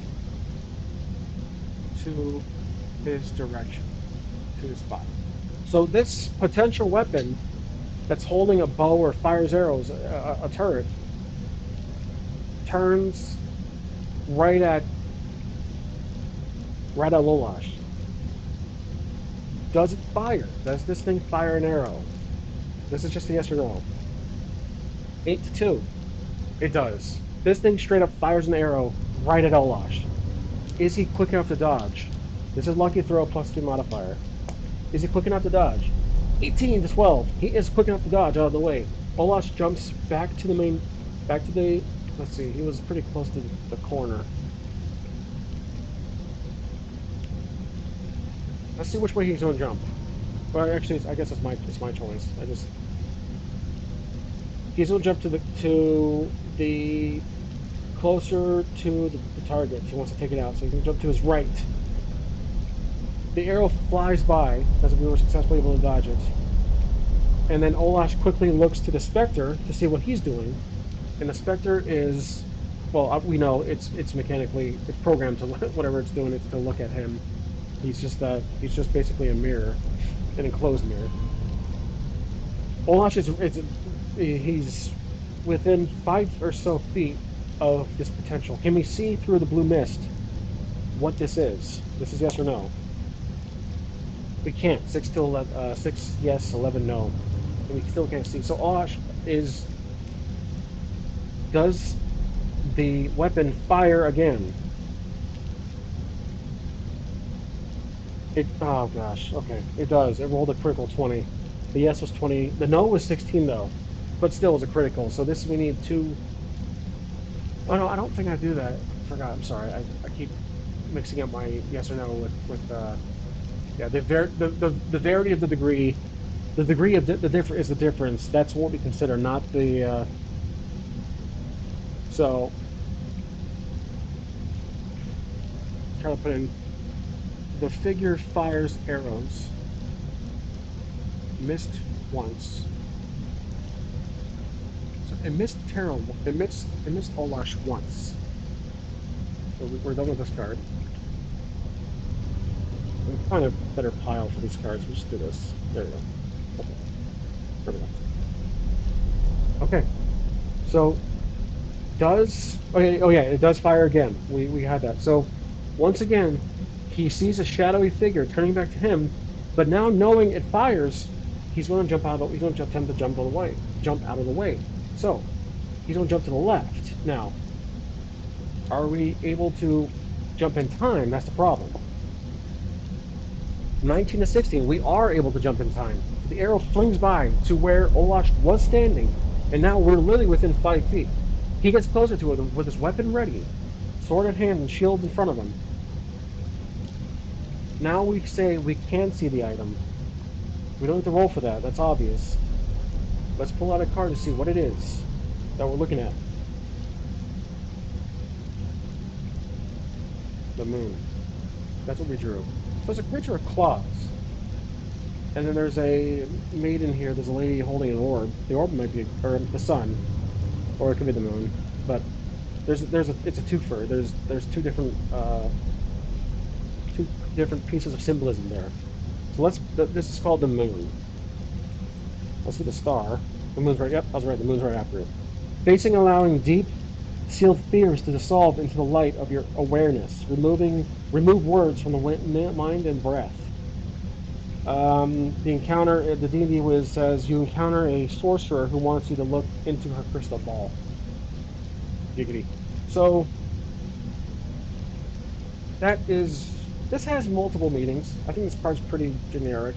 to his direction, to his spot. So this potential weapon that's holding a bow or fires arrows, a turret, turns right at Lolash. Does it fire? Does this thing fire an arrow? This is just a yes or no. 8 to 2. It does. This thing straight up fires an arrow right at Olash. Is he quick enough to dodge? This is lucky throw plus 2 modifier. Is he quick enough to dodge? 18 to 12. He is quick enough to dodge out of the way. Olash jumps back to the main, back to the, let's see, he was pretty close to the corner. Let's see which way he's going to jump. Well, actually, I guess it's my choice. He's going to jump to the closer to the target. He wants to take it out, so he can jump to his right. The arrow flies by as we were successfully able to dodge it. And then Olash quickly looks to the Spectre to see what he's doing. And the Spectre is, well, we know it's mechanically, it's programmed to whatever it's doing, it's to look at him. He's just basically a mirror, an enclosed mirror. Olash he's within 5 or so feet of this potential. Can we see through the blue mist what this is? This is yes or no. We can't. 6 to 11, 6 yes, 11 no, and we still can't see. So Olash is does the weapon fire again? It oh gosh, okay, it does. It rolled a critical 20. The yes was 20. The no was 16 though, but still was a critical. So this we need two. Oh no, I don't think I do that. I forgot. I'm sorry. I keep mixing up my yes or no with yeah the verity of the degree. The degree of the difference is the difference. That's what we consider, not the. So try to put in the figure fires arrows, missed once. So it missed Terrell. It missed Olash once. So we're done with this card. We can find a better pile for these cards. We'll just do this. There we go. Okay. There we go. Okay. So does okay? Oh yeah, it does fire again. We had that. So once again, he sees a shadowy figure turning back to him, but now knowing it fires, he's going to jump out. He's going to attempt to jump out of the way. Jump out of the way. So he's going to jump to the left. Now, are we able to jump in time? That's the problem. 19 to 16, we are able to jump in time. So the arrow flings by to where Olash was standing, and now we're literally within 5 feet. He gets closer to it with his weapon ready, sword in hand and shield in front of him. Now we say we can see the item. We don't have to roll for that, that's obvious. Let's pull out a card to see what it is that we're looking at. The moon. That's what we drew. So there's a creature with claws. And then there's a maiden here. There's a lady holding an orb. The orb might be, or the sun, or it could be the moon. But it's a twofer. There's two different pieces of symbolism there. So this is called the moon. Let's see the star. The moon's right. Yep, I was right. The moon's right after it. Facing allowing deep Seal fears to dissolve into the light of your awareness. Remove words from the mind and breath. The encounter, the D&D Wiz says you encounter a sorcerer who wants you to look into her crystal ball. Giggity. So that is, this has multiple meanings. I think this part's pretty generic.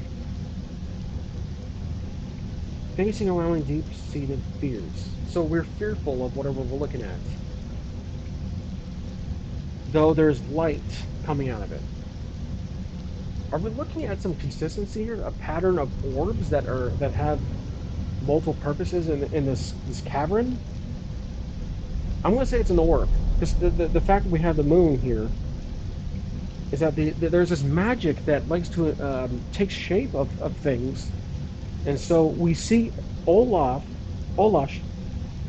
Facing around in deep-seated fears. So we're fearful of whatever we're looking at, though there's light coming out of it. Are we looking at some consistency here? A pattern of orbs that have multiple purposes in this cavern? I'm gonna say it's an orb. Because the fact that we have the moon here is that there's this magic that likes to take shape of things, and so we see Olaf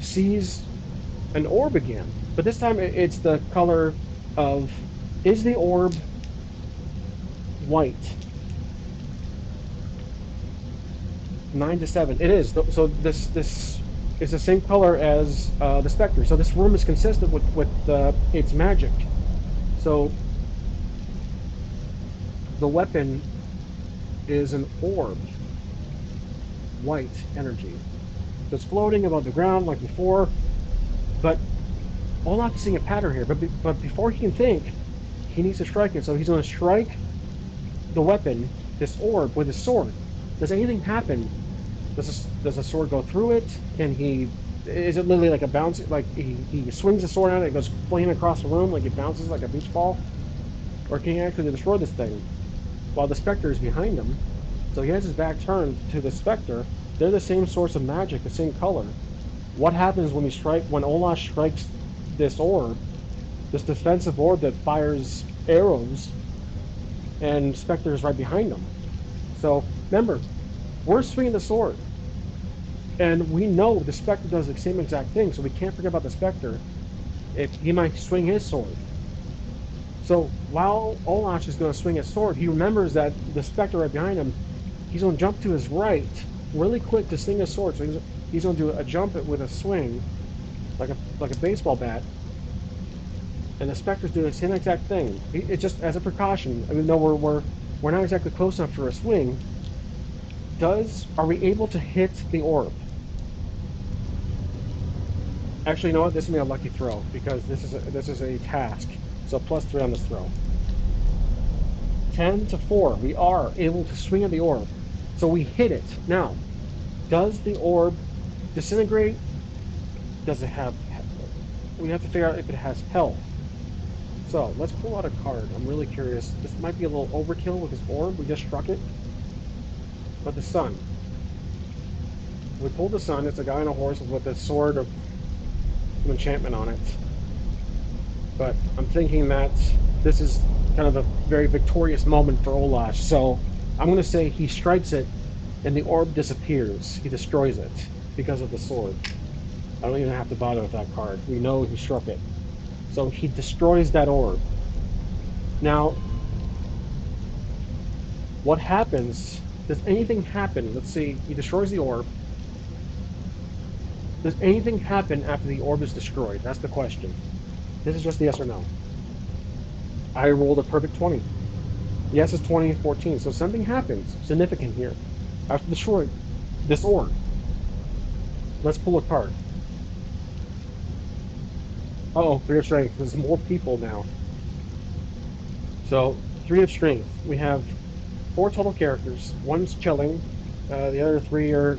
sees an orb again, but this time it's the color of, is the orb white? 9 to 7. It is. So this is the same color as the specter. So this room is consistent with its magic. So the weapon is an orb, white energy. So it's floating above the ground like before, but Olaf is seeing a pattern here. But before he can think, he needs to strike it. So he's going to strike the weapon, this orb, with his sword. Does anything happen? Does the sword go through it? Can he? Is it literally like a bounce? Like he swings the sword out, and it goes flying across the room, like it bounces like a beach ball, or can he actually destroy this thing while the specter is behind him? So he has his back turned to the specter. They're the same source of magic, the same color. What happens when we strike? When Olaf strikes this orb, this defensive orb that fires arrows, and Spectre is right behind him. So remember, we're swinging the sword, and we know the Spectre does the same exact thing. So we can't forget about the Spectre. If he might swing his sword. So while Olaf is going to swing his sword, he remembers that the Spectre right behind him, he's going to jump to his right really quick to swing his sword. So he's going to do a jump with a swing, like a baseball bat, and the Spectre's doing the same exact thing. It's just as a precaution, even though we're not exactly close enough for a swing. Are we able to hit the orb? Actually, you know what? This is gonna be a lucky throw because this is a task. So +3 on this throw. 10 to 4. We are able to swing at the orb. So we hit it. Now, does the orb disintegrate? Does it have? We have to figure out if it has health. So let's pull out a card. I'm really curious. This might be a little overkill with this orb. We just struck it, but the sun. We pulled the sun. It's a guy on a horse with a sword of some enchantment on it. But I'm thinking that this is kind of a very victorious moment for Olaf. So I'm going to say he strikes it and the orb disappears. He destroys it because of the sword. I don't even have to bother with that card. We know he struck it. So he destroys that orb. Now, what happens? Does anything happen? Let's see. He destroys the orb. Does anything happen after the orb is destroyed? That's the question. This is just yes or no. I rolled a perfect 20. Yes is 20 and 14. So something happens significant here. After destroy this orb, let's pull a card. Oh, 3 of strength. There's more people now. So 3 of strength. We have 4 total characters. One's chilling. The other 3 are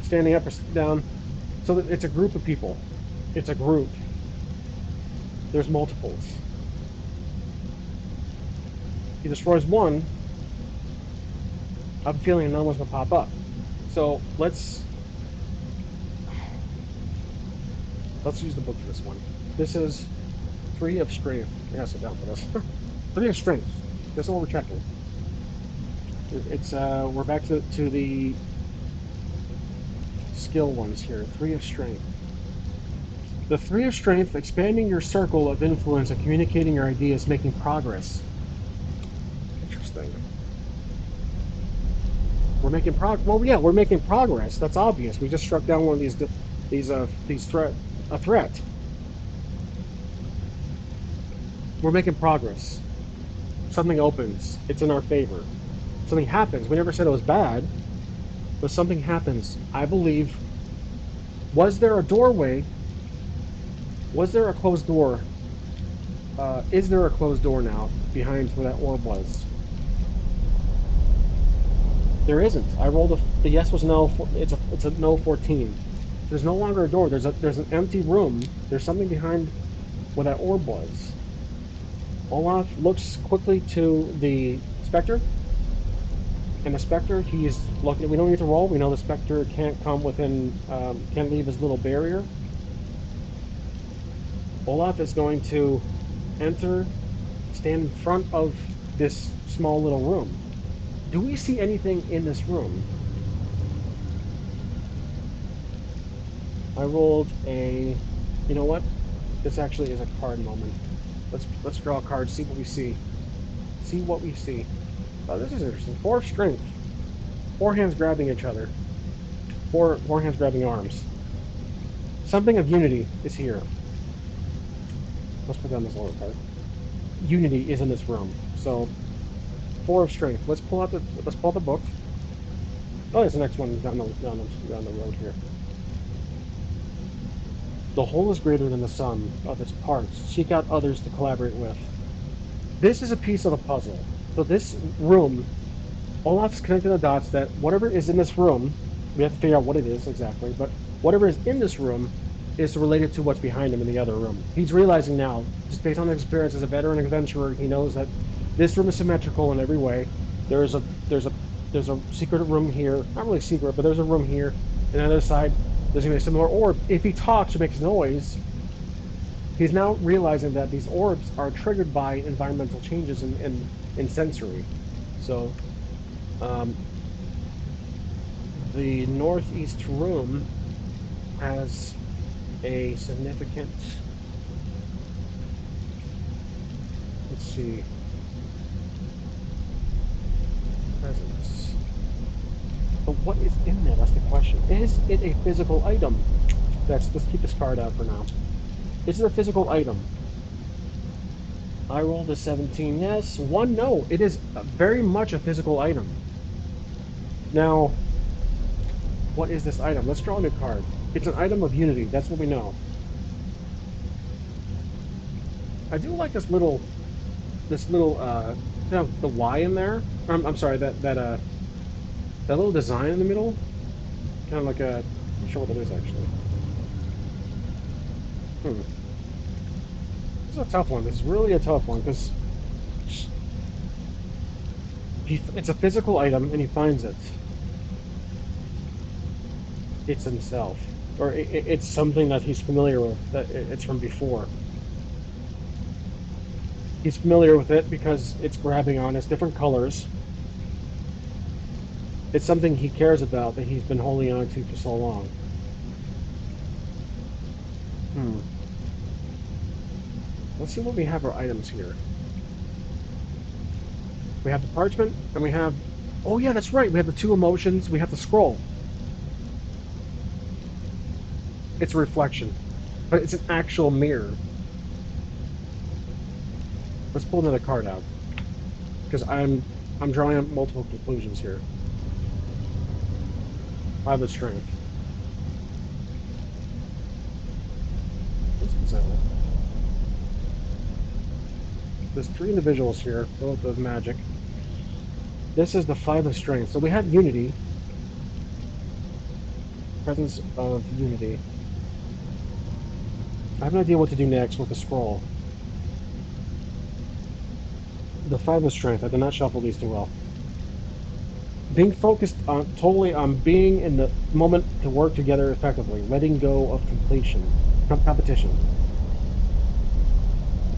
standing up or sitting down. So it's a group of people. It's a group. There's multiples. He destroys one. I have a feeling another one's gonna pop up. So let's use the book for this one. This is 3 of strength. I gotta sit down for this. 3 of strength. This is what we're checking. It's we're back to the skill ones here. 3 of strength. The 3 of strength, expanding your circle of influence and communicating your ideas, making progress. Interesting. We're making progress. Well, yeah, we're making progress. That's obvious. We just struck down one of these threat a threat. We're making progress. Something opens. It's in our favor. Something happens. We never said it was bad, but something happens. I believe. Was there a doorway? Was there a closed door? Is there a closed door now behind where that orb was? There isn't. I rolled a. The yes was no. It's a no 14. There's no longer a door. There's an empty room. There's something behind where that orb was. Olaf looks quickly to the specter, and the specter he's looking. We don't need to roll. We know the specter can't come within. Can't leave his little barrier. Olaf is going to enter, stand in front of this small little room. Do we see anything in this room? I rolled a. You know what? This actually is a card moment. Let's draw a card. See what we see. See what we see. Oh, this is interesting. Four of strength. Four hands grabbing each other. Four hands grabbing arms. Something of unity is here. Let's put down this lower card. Unity is in this room. So four of strength. Let's pull out the book. Oh, there's the next one down the road here. The whole is greater than the sum of its parts. Seek out others to collaborate with. This is a piece of the puzzle. So this room, Olaf's connecting the dots that whatever is in this room, we have to figure out what it is exactly, but whatever is in this room is related to what's behind him in the other room. He's realizing now, just based on his experience as a veteran adventurer, he knows that this room is symmetrical in every way. There's a there's a there's a secret room here, not really secret, but there's a room here. And on the other side, there's gonna be a similar orb. If he talks or makes noise, he's now realizing that these orbs are triggered by environmental changes in sensory. So um, the northeast room has a significant, let's see, presence. But what is in there? That's the question. Is it a physical item? Let's keep this card out for now. Is it a physical item? I rolled a 17. Yes. One, no. It is very much a physical item. Now, what is this item? Let's draw a new card. It's an item of unity. That's what we know. I do like this little the Y in there. I'm sorry, that little design in the middle. Kind of like a I'm not sure what that is actually. Hmm. This is a tough one. This is really a tough one because it's a physical item and he finds it. It's himself. Or it's something that he's familiar with, that it's from before. He's familiar with it because it's grabbing on. It's different colors. It's something he cares about that he's been holding on to for so long. Hmm. Let's see what we have our items here. We have the parchment and we have. Oh, yeah, that's right. We have the two emotions. We have the scroll. It's a reflection, but it's an actual mirror. Let's pull another card out because I'm drawing up multiple conclusions here. I have the strength. What's inside it? There's three individuals here, both of magic. This is the five of strength. So we have unity, presence of unity. I have no idea what to do next with the scroll. The five of strength. I did not shuffle these too well. Being focused on totally on being in the moment to work together effectively, letting go of competition.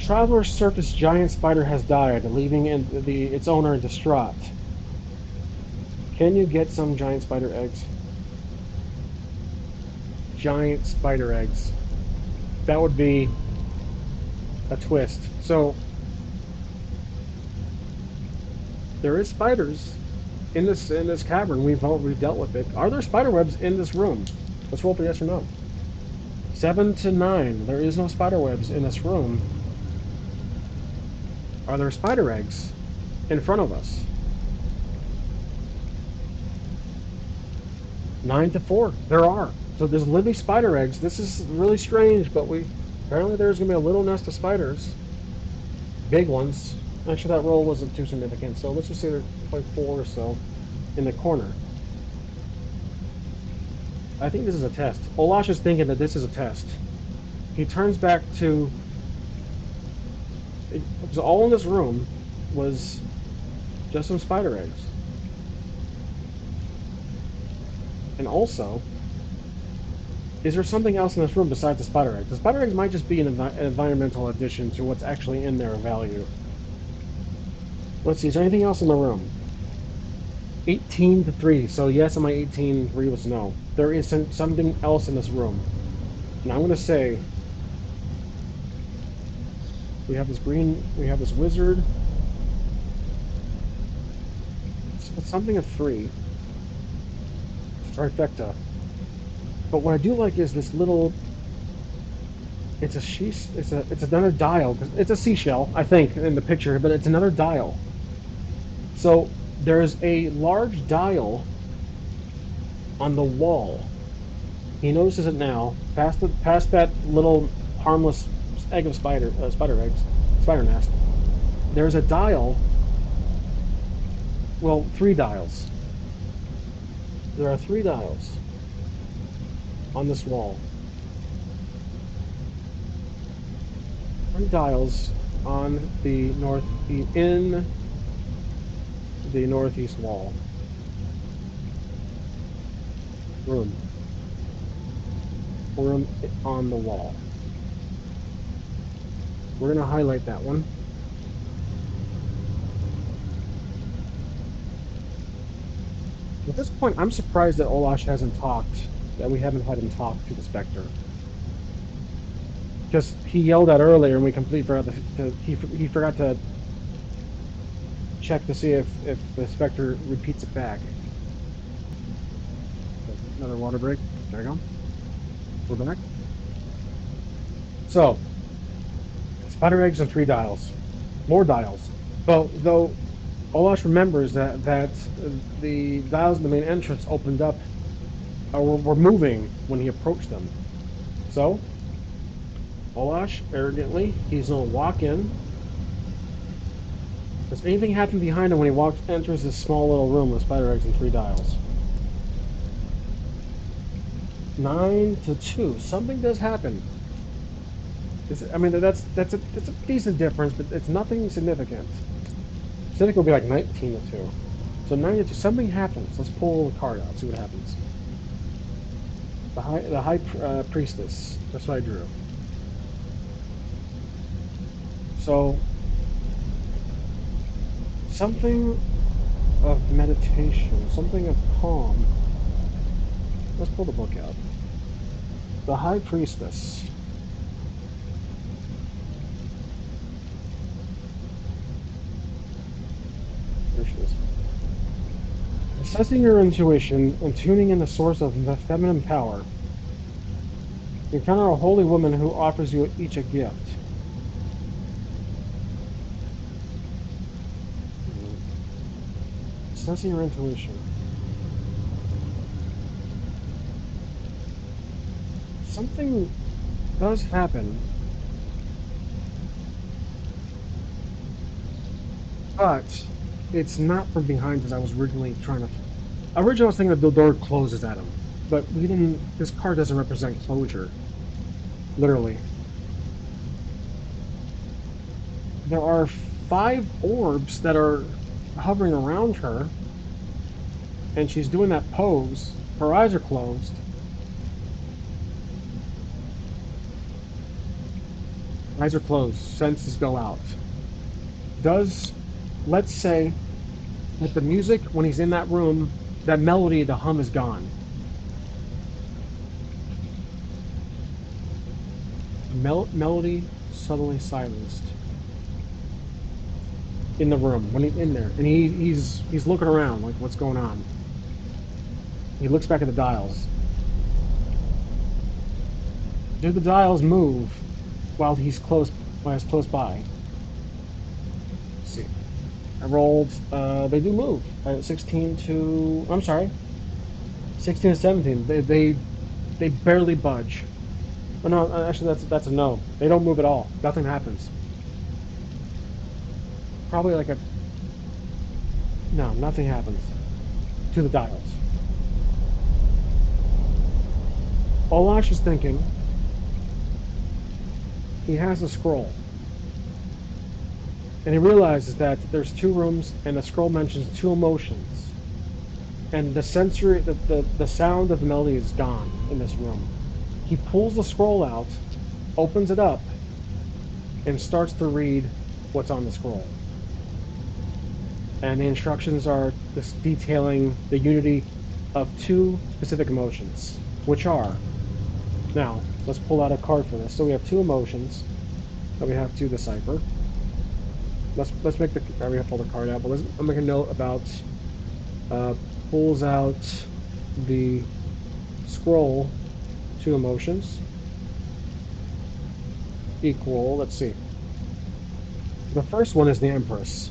Traveler's surface giant spider has died, leaving its owner distraught. Can you get some giant spider eggs? Giant spider eggs. That would be a twist. So there is spiders in this cavern. We've dealt with it. Are there spider webs in this room? Let's roll for yes or no. 7 to 9. There is no spider webs in this room. Are there spider eggs in front of us? 9 to 4. There are. So there's living spider eggs. This is really strange, but we apparently there's gonna be a little nest of spiders, big ones. Actually, that roll wasn't too significant, so let's just say there's like 4 or so in the corner. I think this is a test. Olash is thinking that this is a test. He turns back to because all in this room was just some spider eggs, and also, is there something else in this room besides the spider eggs? The spider eggs might just be an environmental addition to what's actually in there of value. Let's see. Is there anything else in the room? 18 to 3. So yes, on my 18, 3 was no. There is something else in this room. And I'm gonna say we have this wizard. It's something of 3. It's a trifecta. But what I do like is this little. It's another dial. It's a seashell, I think, in the picture, but it's another dial. So there's a large dial on the wall. He notices it now, past that little harmless egg of spider eggs, spider nest. There's a dial. Well, 3 dials. There are 3 dials on this wall. 3 dials on the in the northeast wall room. Room on the wall. We're gonna highlight that one. At this point, I'm surprised that Olash hasn't talked. That we haven't had him talk to the Spectre. Because he yelled at earlier, and we completely forgot he forgot to check to see if the Spectre repeats it back. Another water break. There you go. We're back. So, spider eggs and 3 dials. More dials. Though Olash remembers that the dials in the main entrance opened up or were moving when he approached them. So, Olash, arrogantly, he's gonna walk in. Does anything happen behind him when he enters this small little room with spider eggs and 3 dials? 9 to 2. Something does happen. I mean, that's a decent difference, but it's nothing significant. Cynic will be like 19 to 2. So 9 to 2. Something happens. Let's pull the card out. See what happens. The high priestess. That's what I drew. So something of meditation, something of calm. Let's pull the book out. The high priestess. There she is. Assessing your intuition and tuning in the source of the feminine power. You encounter a holy woman who offers you each a gift. Assessing your intuition. Something does happen, but it's not from behind as I was originally trying to. Originally, I was thinking that the door closes at him, but we didn't. This card doesn't represent closure, literally. There are 5 orbs that are hovering around her, and she's doing that pose. Her eyes are closed. Eyes are closed. Senses go out. Does let's say that the music when he's in that room, that melody, the hum is gone. Melody suddenly silenced in the room when he's in there, and he's looking around like what's going on. He looks back at the dials. Do the dials move while he's close by? I rolled. They do move. 16 to. I'm sorry, 16 to 17. They barely budge. Oh no, actually that's a no. They don't move at all. Nothing happens. Probably like a no. Nothing happens to the dials. Olash is thinking he has a scroll, and he realizes that there's two rooms, and the scroll mentions two emotions, and the sound of the melody is gone in this room. He pulls the scroll out, opens it up, and starts to read what's on the scroll. And the instructions are just detailing the unity of two specific emotions, which are now let's pull out a card for this. So we have two emotions that we have to decipher. Let's make the we have to pull the card out, but I'll make a note about uh, pulls out the scroll. Two emotions equal. Let's see. The first one is the Empress.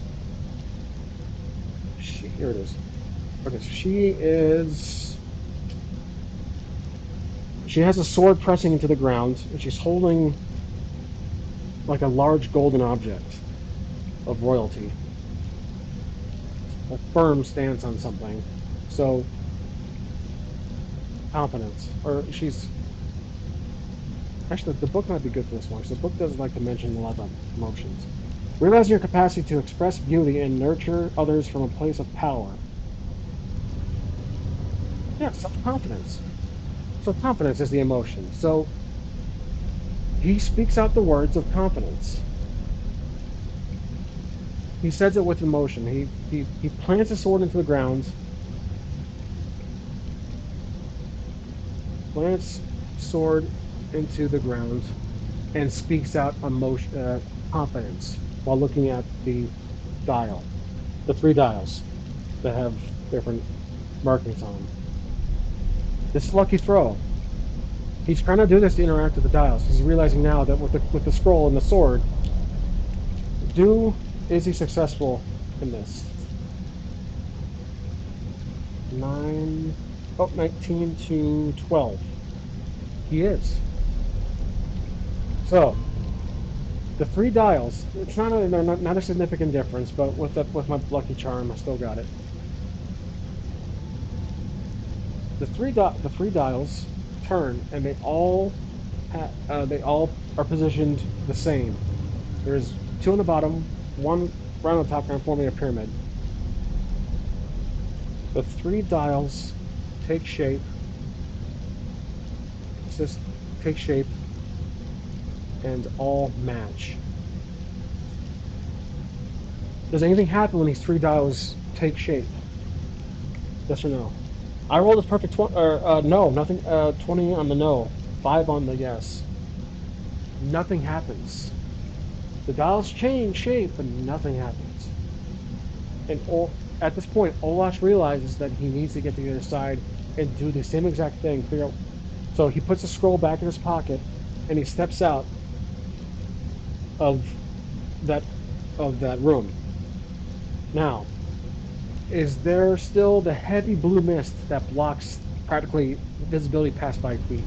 Here it is. Okay, so she has a sword pressing into the ground, and she's holding like a large golden object of royalty, a firm stance on something. So confidence, or she's actually the book might be good for this one. So the book doesn't like to mention a lot of emotions. Realizing your capacity to express beauty and nurture others from a place of power. Yeah, self confidence. So confidence is the emotion. So he speaks out the words of confidence. He says it with emotion. He plants a sword into the ground, plants sword into the ground, and speaks out emotion, confidence while looking at the dial, the three dials that have different markings on them. This is lucky throw. He's trying to do this to interact with the dials because he's realizing now that with the scroll and the sword, do is he successful in this? Nine, oh, 19 to 12. He is. So the three dials, it's not a significant difference, but with my lucky charm, I still got it. The three dials turn, and they all are positioned the same. There's two on the bottom, one right on the top, kind of forming a pyramid. The three dials take shape. Just take shape and all match. Does anything happen when these three dials take shape? Yes or no? I rolled a perfect 20, or no, nothing. 20 on the no, 5 on the yes. Nothing happens. The dials change shape, but nothing happens. And at this point, Olash realizes that he needs to get to the other side and do the same exact thing. Figure out. So he puts the scroll back in his pocket, and he steps out of that that room. Now, is there still the heavy blue mist that blocks practically visibility past 5 feet?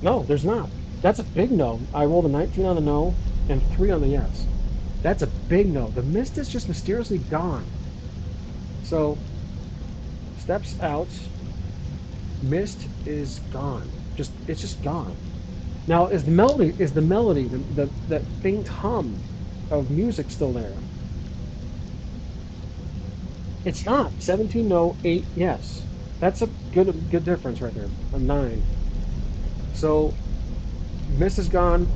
No, there's not. That's a big no. I rolled a 19 on the no and 3 on the yes. That's a big no. The mist is just mysteriously gone. So steps out, mist is gone. Just it's just gone. Now is the melody, the that faint hum of music still there? It's not. 17 no, 8 yes. That's a good difference right there. A 9. So mist is gone,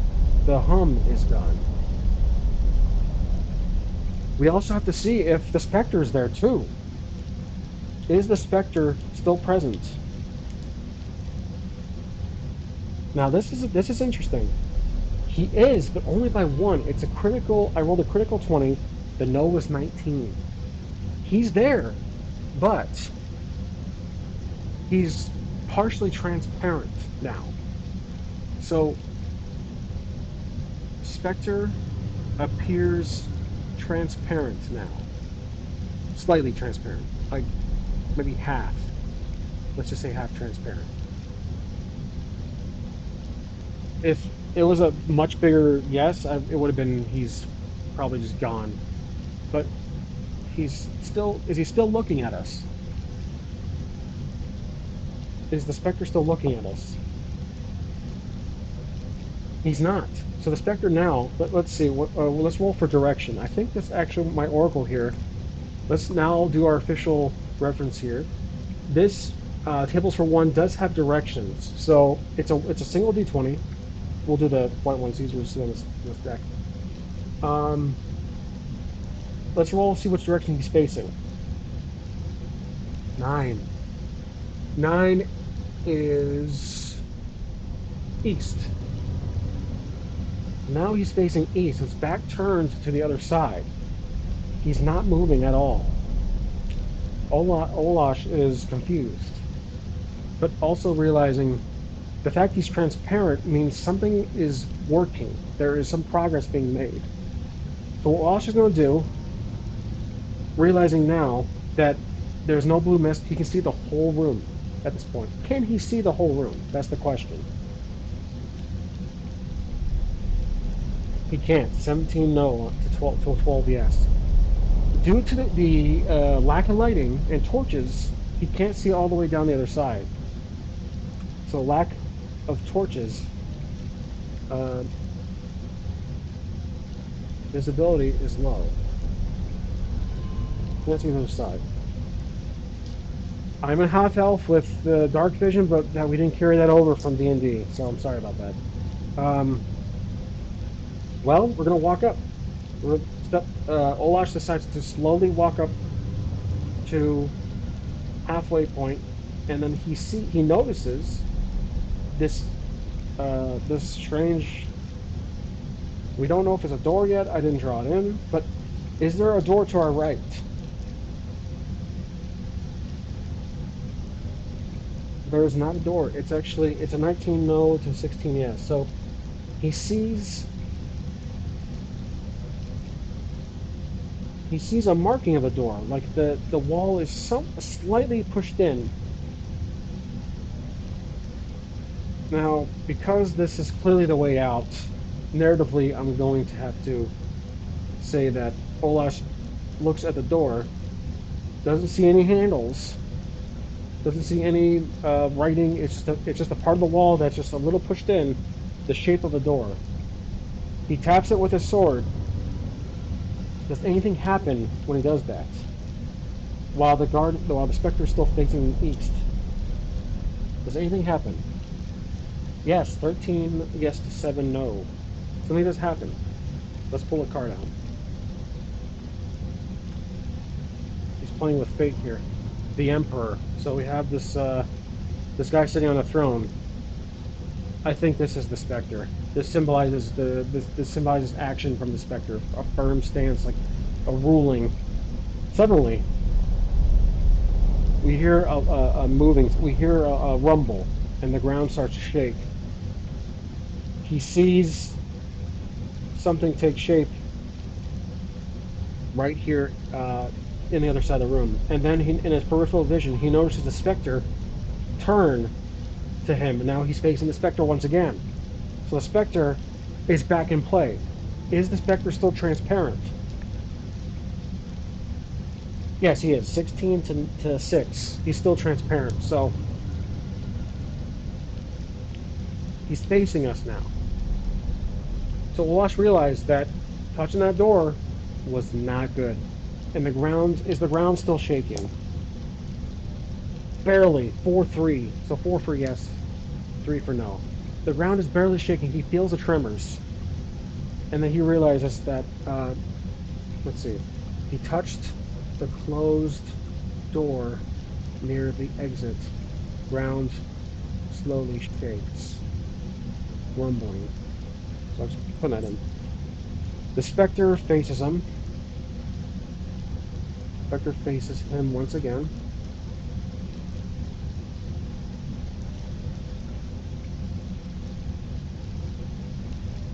the hum is gone. We also have to see if the specter is there too. Is the specter still present? Now this is interesting. He is, but only by one. It's a critical. I rolled a critical 20. The no was 19. He's there, but he's partially transparent now. So Spectre, appears transparent now. Slightly transparent. Like maybe half. Let's just say half transparent. If it was a much bigger yes, it would have been he's probably just gone. But he's still. Is he still looking at us? Is the Spectre still looking at us? He's not. So the Spectre now. Let's see. Let's roll for direction. I think that's actually my oracle here. Let's now do our official reference here. This tables for one does have directions, so it's a single d20. We'll do the white ones. These are on this deck. Um, let's roll. See which direction he's facing. 9. 9 is east. Now he's facing east. His back turned to the other side. He's not moving at all. Olash is confused, but also realizing the fact he's transparent means something is working. There is some progress being made. So what Olash is going to do, realizing now that there's no blue mist, he can see the whole room at this point. Can he see the whole room? That's the question. He can't. 17 no to 12 yes. Due to the lack of lighting and torches, he can't see all the way down the other side. So lack of torches, uh, visibility is low. Can't see the other side. I'm a half elf with dark vision, but we didn't carry that over from D&D, so I'm sorry about that. Um, well, we're gonna walk up. Olash decides to slowly walk up to halfway point, and then he notices this this strange. We don't know if it's a door yet. I didn't draw it in, but is there a door to our right? There is not a door. It's a 19 no to 16 yes. So he sees he sees a marking of a door, like the wall is slightly pushed in. Now, because this is clearly the way out, narratively, I'm going to have to say that Olash looks at the door, doesn't see any handles, doesn't see any writing. It's just a part of the wall that's just a little pushed in, the shape of a door. He taps it with his sword. Does anything happen when he does that? While the specter is still facing east, does anything happen? Yes, 13 yes to 7 no. Something does happen. Let's pull a card out. He's playing with fate here. The Emperor. So we have this guy sitting on a throne. I think this is the Spectre. This symbolizes action from the Spectre, a firm stance, like a ruling. Suddenly, we hear a moving. We hear a rumble, and the ground starts to shake. He sees something take shape right here in the other side of the room, and then in his peripheral vision, he notices the Spectre turn to him, and now he's facing the Spectre once again. So the Spectre is back in play. Is the Spectre still transparent? Yes, he is. 16 to 6. He's still transparent. So he's facing us now. So Wash realized that touching that door was not good. And the ground still shaking? Barely. 4-3. So 4 for yes, 3 for no. The ground is barely shaking. He feels the tremors. And then he realizes that, let's see, he touched the closed door near the exit. Ground slowly shakes, rumbling. So I'm just putting that in. The Spectre faces him. Spectre faces him once again.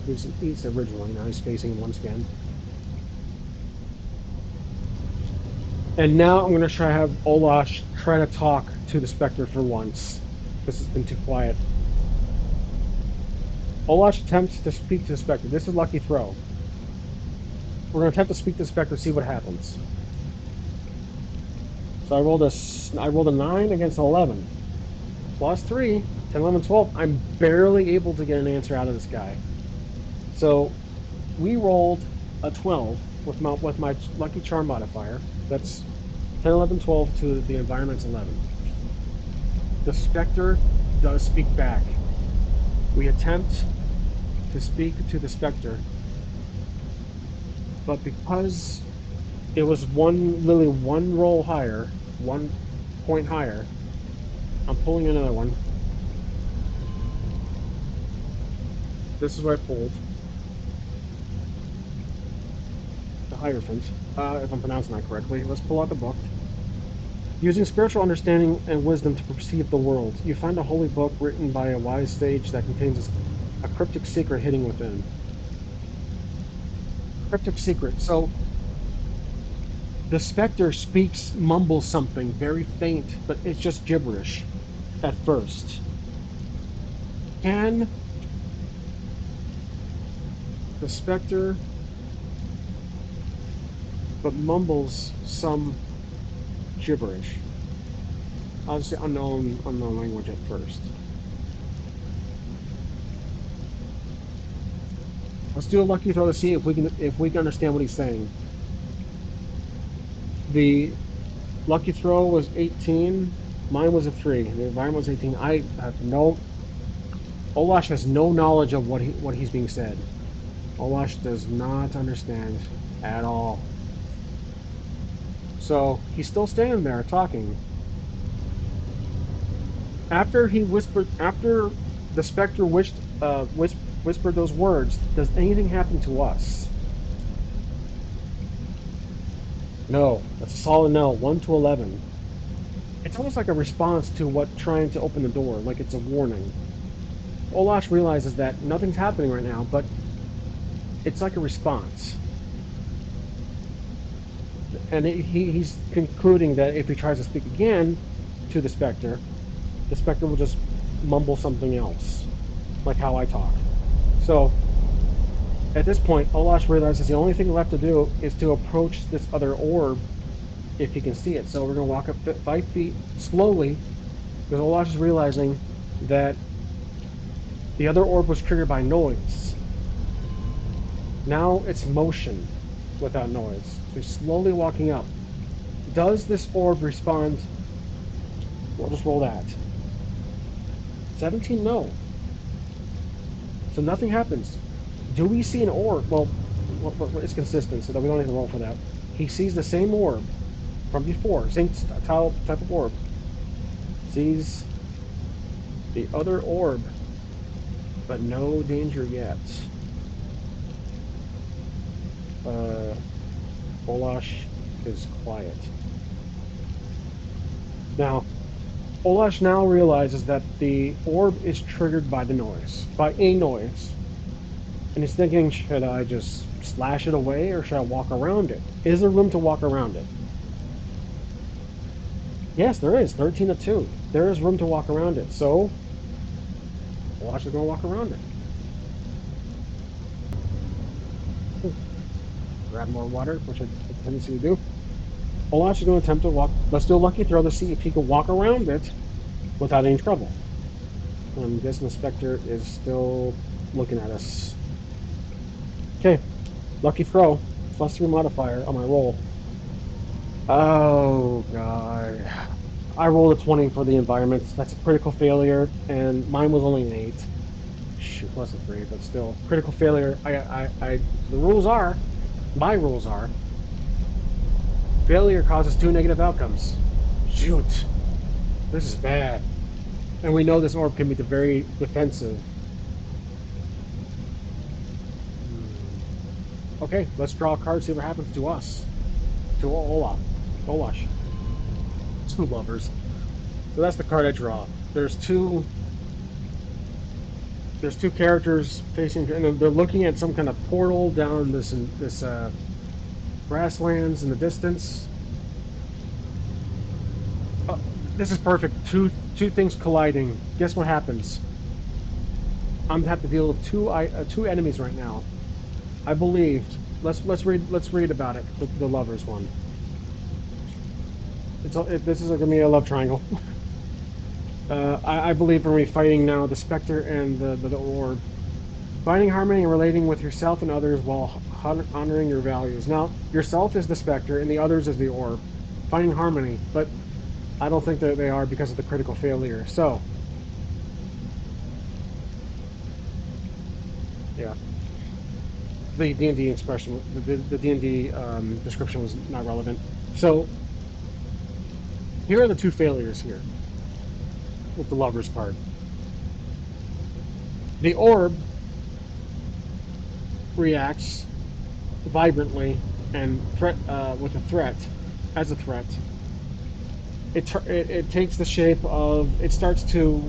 He's east originally. Now he's facing one scan. And now I'm going to try to have Olash try to talk to the Spectre for once, because it's been too quiet. Olash attempts to speak to the Spectre. This is lucky throw. We're going to attempt to speak to the Spectre, see what happens. So I rolled a 9 against an 11. Plus 3, 10, 11, 12. I'm barely able to get an answer out of this guy. So we rolled a 12 with my lucky charm modifier. That's 10, 11, 12 to the environment's 11. The Spectre does speak back. We attempt to speak to the Spectre, but because it was literally one roll higher, 1 point higher, I'm pulling another one. This is what I pulled. The Hierophant, if I'm pronouncing that correctly. Let's pull out the book. Using spiritual understanding and wisdom to perceive the world, you find a holy book written by a wise sage that contains a cryptic secret hidden within. A cryptic secret. So the Spectre speaks, mumbles something very faint, but it's just gibberish at first. Can the Spectre but mumbles some gibberish? I'll just say unknown language at first. Let's do a lucky throw to see if we can understand what he's saying. The lucky throw was 18. Mine was a 3. The environment was 18. I have no. Olash has no knowledge of what he's being said. Olash does not understand at all. So he's still standing there talking. After the Spectre whispered those words, does anything happen to us? No. That's a solid no. 1 to 11. It's almost like a response to what trying to open the door, like it's a warning. Olash realizes that nothing's happening right now, but it's like a response. And he's concluding that if he tries to speak again to the Spectre will just mumble something else, like how I talk. So at this point, Olash realizes the only thing left to do is to approach this other orb if he can see it. So we're going to walk up 5 feet slowly because Olash is realizing that the other orb was triggered by noise. Now it's motion without noise. So he's slowly walking up. Does this orb respond? We'll just roll that. 17, no. So nothing happens. Do we see an orb? Well, it's consistent, so that we don't need to roll for that. He sees the same orb from before, same type of orb. Sees the other orb, but no danger yet. Uh, Olash is quiet. Now, Olash now realizes that the orb is triggered by the noise, by a noise. And he's thinking, should I just slash it away or should I walk around it? Is there room to walk around it? Yes, there is. 13 to 2. There is room to walk around it. So, Olash is going to walk around it. Grab more water, which I have a tendency to do. Olash is going to attempt to walk. Let's do a lucky throw to see if he can walk around it without any trouble. I'm guessing the Spectre is still looking at us. Okay, lucky throw. +3 modifier on my roll. Oh, God. I rolled a 20 for the environment. That's a critical failure, and mine was only an 8. Shoot, plus a 3, but still. Critical failure. The rules are, my rules are, failure causes 2 negative outcomes. Shoot. This is bad. And we know this orb can be very defensive. Hmm. Okay, let's draw a card, see what happens to us. To Olaf. Olash. 2 lovers. So that's the card I draw. There's 2. There's two characters facing, and they're looking at some kind of portal down this grasslands in the distance. Uh, this is perfect. Two things colliding. Guess what happens? I'm gonna have to deal with two enemies right now. I believed. Let's read about it. The lovers one. This is gonna be a love triangle. I believe we're gonna be fighting now the Spectre and the Orb. Finding harmony and relating with yourself and others while honoring your values. Now, yourself is the Spectre and the others is the Orb. Finding harmony, but I don't think that they are because of the critical failure. So, yeah, the D&D expression, the D&D description was not relevant. So, here are the two failures here with the lovers card. The Orb reacts vibrantly and threat with a threat as a threat. It takes the shape of it starts to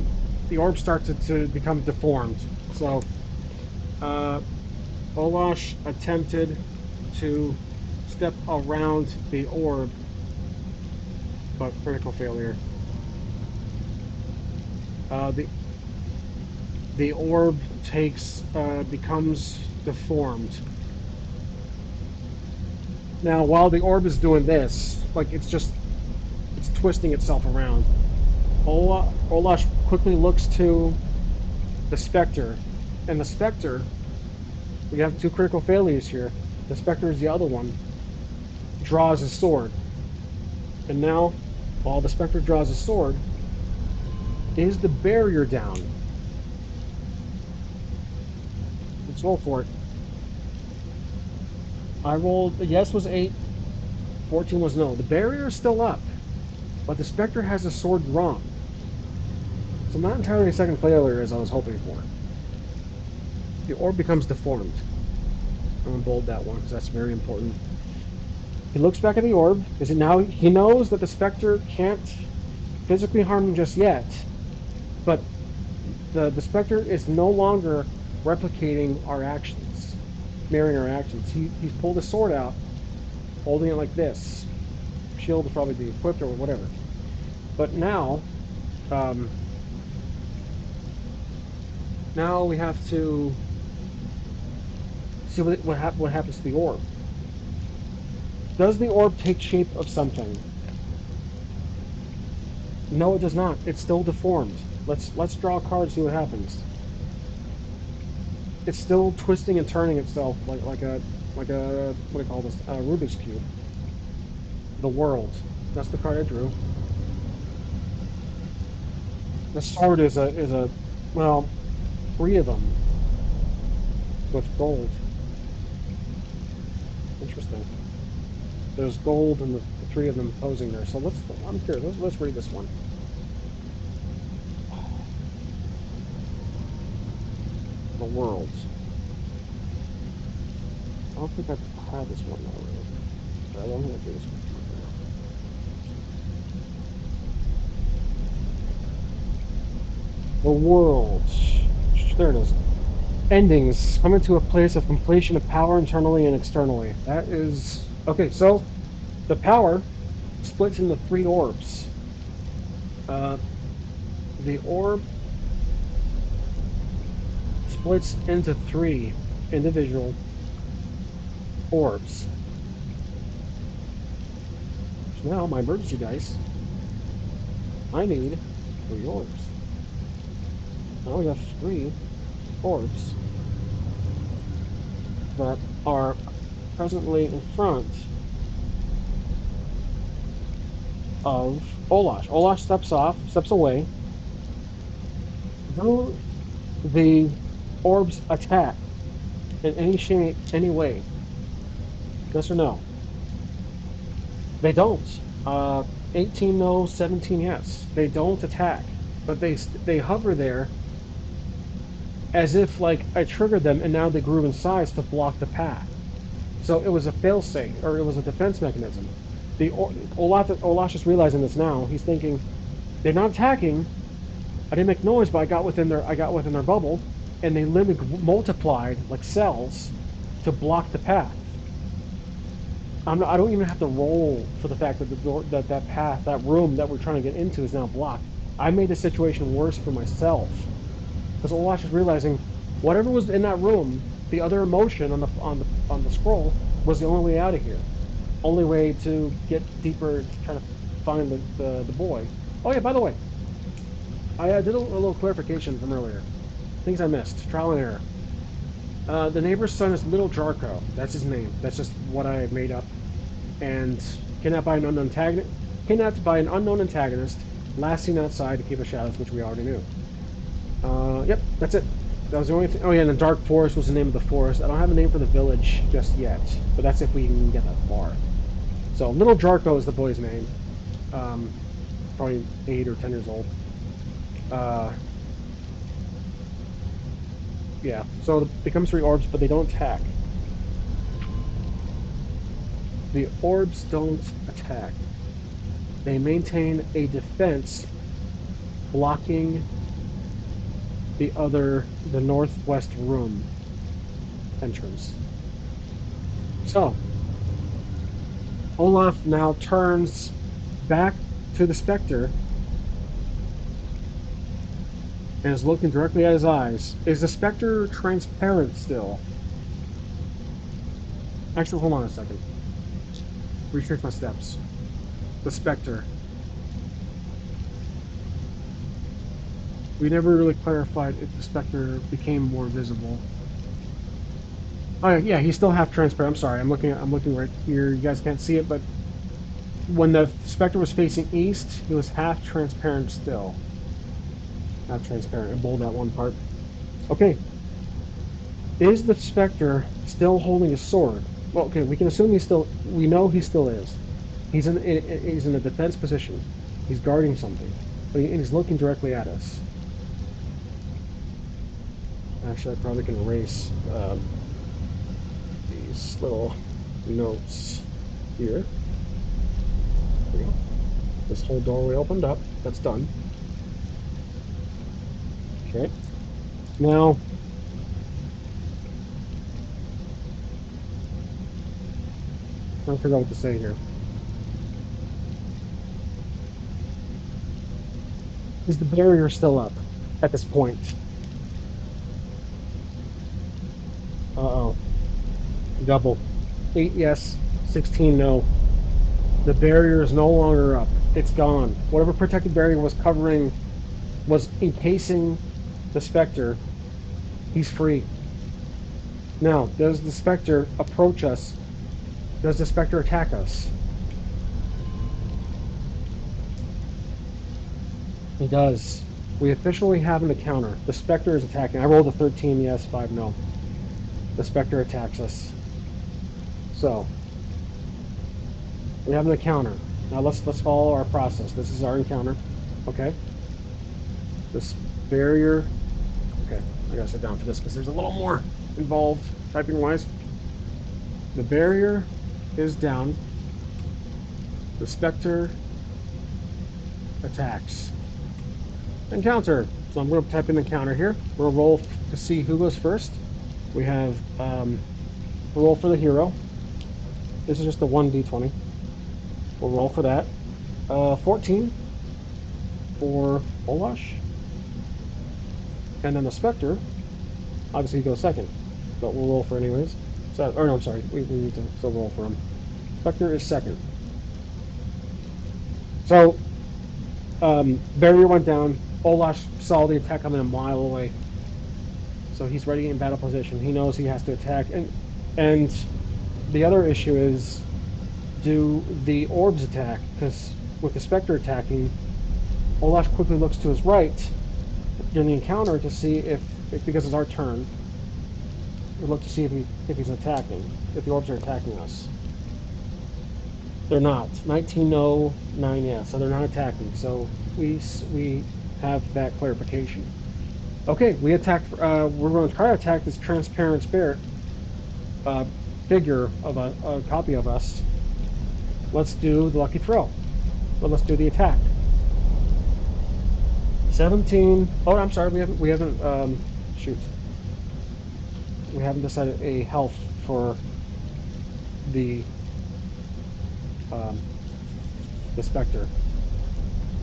the orb starts to become deformed. So uh, Olash attempted to step around the orb, but critical failure. The orb takes becomes deformed. Now, while the orb is doing this, like it's twisting itself around. Olash quickly looks to the specter, and the specter. We have two critical failures here. The specter is the other one. Draws his sword, and now, while the specter draws his sword, is the barrier down? Let's roll for it. I rolled. Yes was 8. 14 was no. The barrier is still up, but the specter has his sword drawn. So not entirely a second failure as I was hoping for. The orb becomes deformed. I'm gonna bold that one because that's very important. He looks back at the orb. Is it now? He knows that the specter can't physically harm him just yet, but the specter is no longer replicating our actions, mirroring our actions. He's pulled his sword out, holding it like this. Shield will probably be equipped or whatever. But um, now we have to see what happens to the orb. Does the orb take shape of something? No, it does not. It's still deformed. Let's draw a card and see what happens. It's still twisting and turning itself like a what do you call this? A Rubik's cube. The world. That's the card I drew. The sword is a well, three of them with gold. Interesting. There's gold and the three of them posing there. So I'm curious. Let's read this one. The world. I don't think I've had this one already. I don't think I drew this one from earlier. The world. There it is. Endings. Coming to a place of completion of power internally and externally. That is okay. So the power splits into three orbs. Uh, the orb splits into three individual orbs. So now my emergency dice, I need three orbs. Now we have three orbs that are presently in front of Olash. Olash steps away. Do the orbs attack in any shape, any way? Yes or no? They don't. 18 no, 17 yes. They don't attack, but they hover there as if like I triggered them and now they grew in size to block the path. So it was a failsafe or it was a defense mechanism. Olash is realizing this now. He's thinking they're not attacking. I didn't make noise, but I got within their bubble. and they literally multiplied like cells to block the path. I don't even have to roll for the fact that the door, that path, that room that we're trying to get into is now blocked. I made the situation worse for myself because Olash is realizing whatever was in that room, the other emotion on the scroll was the only way out of here, only way to get deeper to try to find the boy. Oh yeah, by the way, I did a little clarification from earlier. Things I missed. Trial and error. The neighbor's son is Little Jarko. That's his name. That's just what I made up. And kidnapped by an unknown antagonist, last seen outside to keep the shadows, which we already knew. Yep, that's it. That was the only thing. Oh yeah, and the Dark Forest was the name of the forest. I don't have a name for the village just yet, but that's if we can get that far. So Little Jarko is the boy's name. Um, Probably 8 or 10 years old. Uh, yeah. So it becomes 3 orbs, but they don't attack. The orbs don't attack. They maintain a defense blocking the northwest room entrance. So Olaf now turns back to the specter and is looking directly at his eyes. Is the specter transparent still? Actually, hold on a second. Retrace my steps. The specter. We never really clarified if the specter became more visible. Oh yeah, he's still half transparent. I'm sorry. I'm looking right here. You guys can't see it, but when the specter was facing east, he was half transparent still. Half transparent. I bold that one part. Okay. Is the specter still holding his sword? Well, okay, we can assume we know he still is. He's in a defense position. He's guarding something, but he's looking directly at us. Actually, I probably can erase these little notes here. There we go. This whole doorway opened up. That's done. Okay. Now, I'm trying to figure out what to say here. Is the barrier still up at this point? Uh-oh. Double. 8 yes, 16 no. The barrier is no longer up. It's gone. Whatever protective barrier was encasing the specter, he's free. Now, does the specter approach us? Does the specter attack us? He does. We officially have an encounter. The specter is attacking. I rolled a 13 yes, 5 no. The specter attacks us. So we have an encounter. Now let's follow our process. This is our encounter. Okay. This barrier. Okay, I gotta sit down for this because there's a little more involved typing wise. The barrier is down. The specter attacks. Encounter. So I'm going to type in encounter here. We'll roll to see who goes first. We have roll for the hero. This is just a 1d20. We'll roll for that. 14 for Olash. And then the specter, obviously, he goes second. But we'll roll for anyways. So, or no, I'm sorry. We need to still roll for him. Spectre is second. So barrier went down. Olash saw the attack coming a mile away. So he's ready in battle position. He knows he has to attack. And the other issue is, do the orbs attack? Because with the Spectre attacking, Olash quickly looks to his right during the encounter to see if because it's our turn, we look to see if he's attacking, if the orbs are attacking us. They're not. 19 no, 9 yeah, so they're not attacking. So we have that clarification. Okay, we attacked. We're going to try to attack this transparent spirit uh, figure of a copy of us. Let's do the lucky throw. Well, let's do the attack. 17. Oh, I'm sorry. We haven't. Shoot. we haven't decided a health for the um, the Spectre.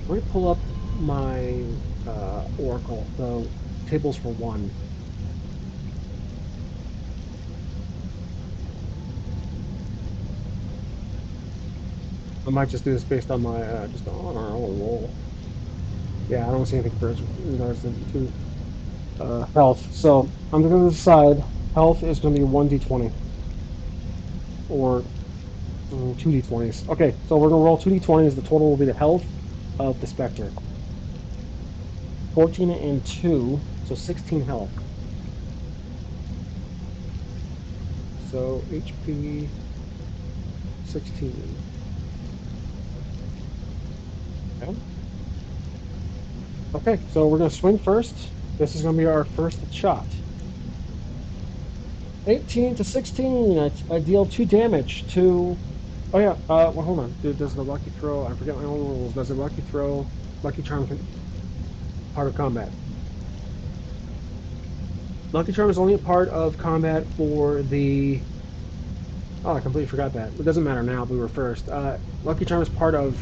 Let me pull up my Oracle, the tables for one. I might just do this based on my just on our own roll. Yeah, I don't see anything for regards to health. So I'm going to decide health is going to be 1d20 or 2d20s. Okay, so we're going to roll 2d20s. The total will be the health of the Spectre. 14 and 2, so 16 health. So HP 16. Okay. Okay, so we're going to swing first. This is going to be our first shot. 18 to 16. I deal 2 damage to. Oh, yeah. Well, hold on. Does the lucky throw. I forget my own rules. Does the lucky throw. Lucky charm part of combat? Lucky charm is only a part of combat for the. Oh, I completely forgot that. It doesn't matter now. We were first. Lucky charm is part of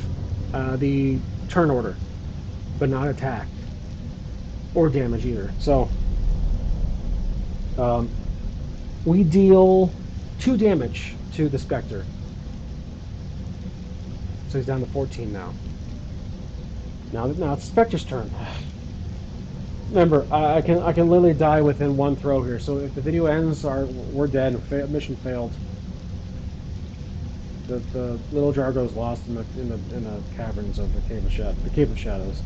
the turn order, but not attack or damage either. So um, we deal 2 damage to the Spectre. So he's down to 14 now. Now it's Spectre's turn. Remember, I can literally die within one throw here. So if the video ends, we're dead. Mission failed. The little Jargo is lost in the caverns of the cave of shadows.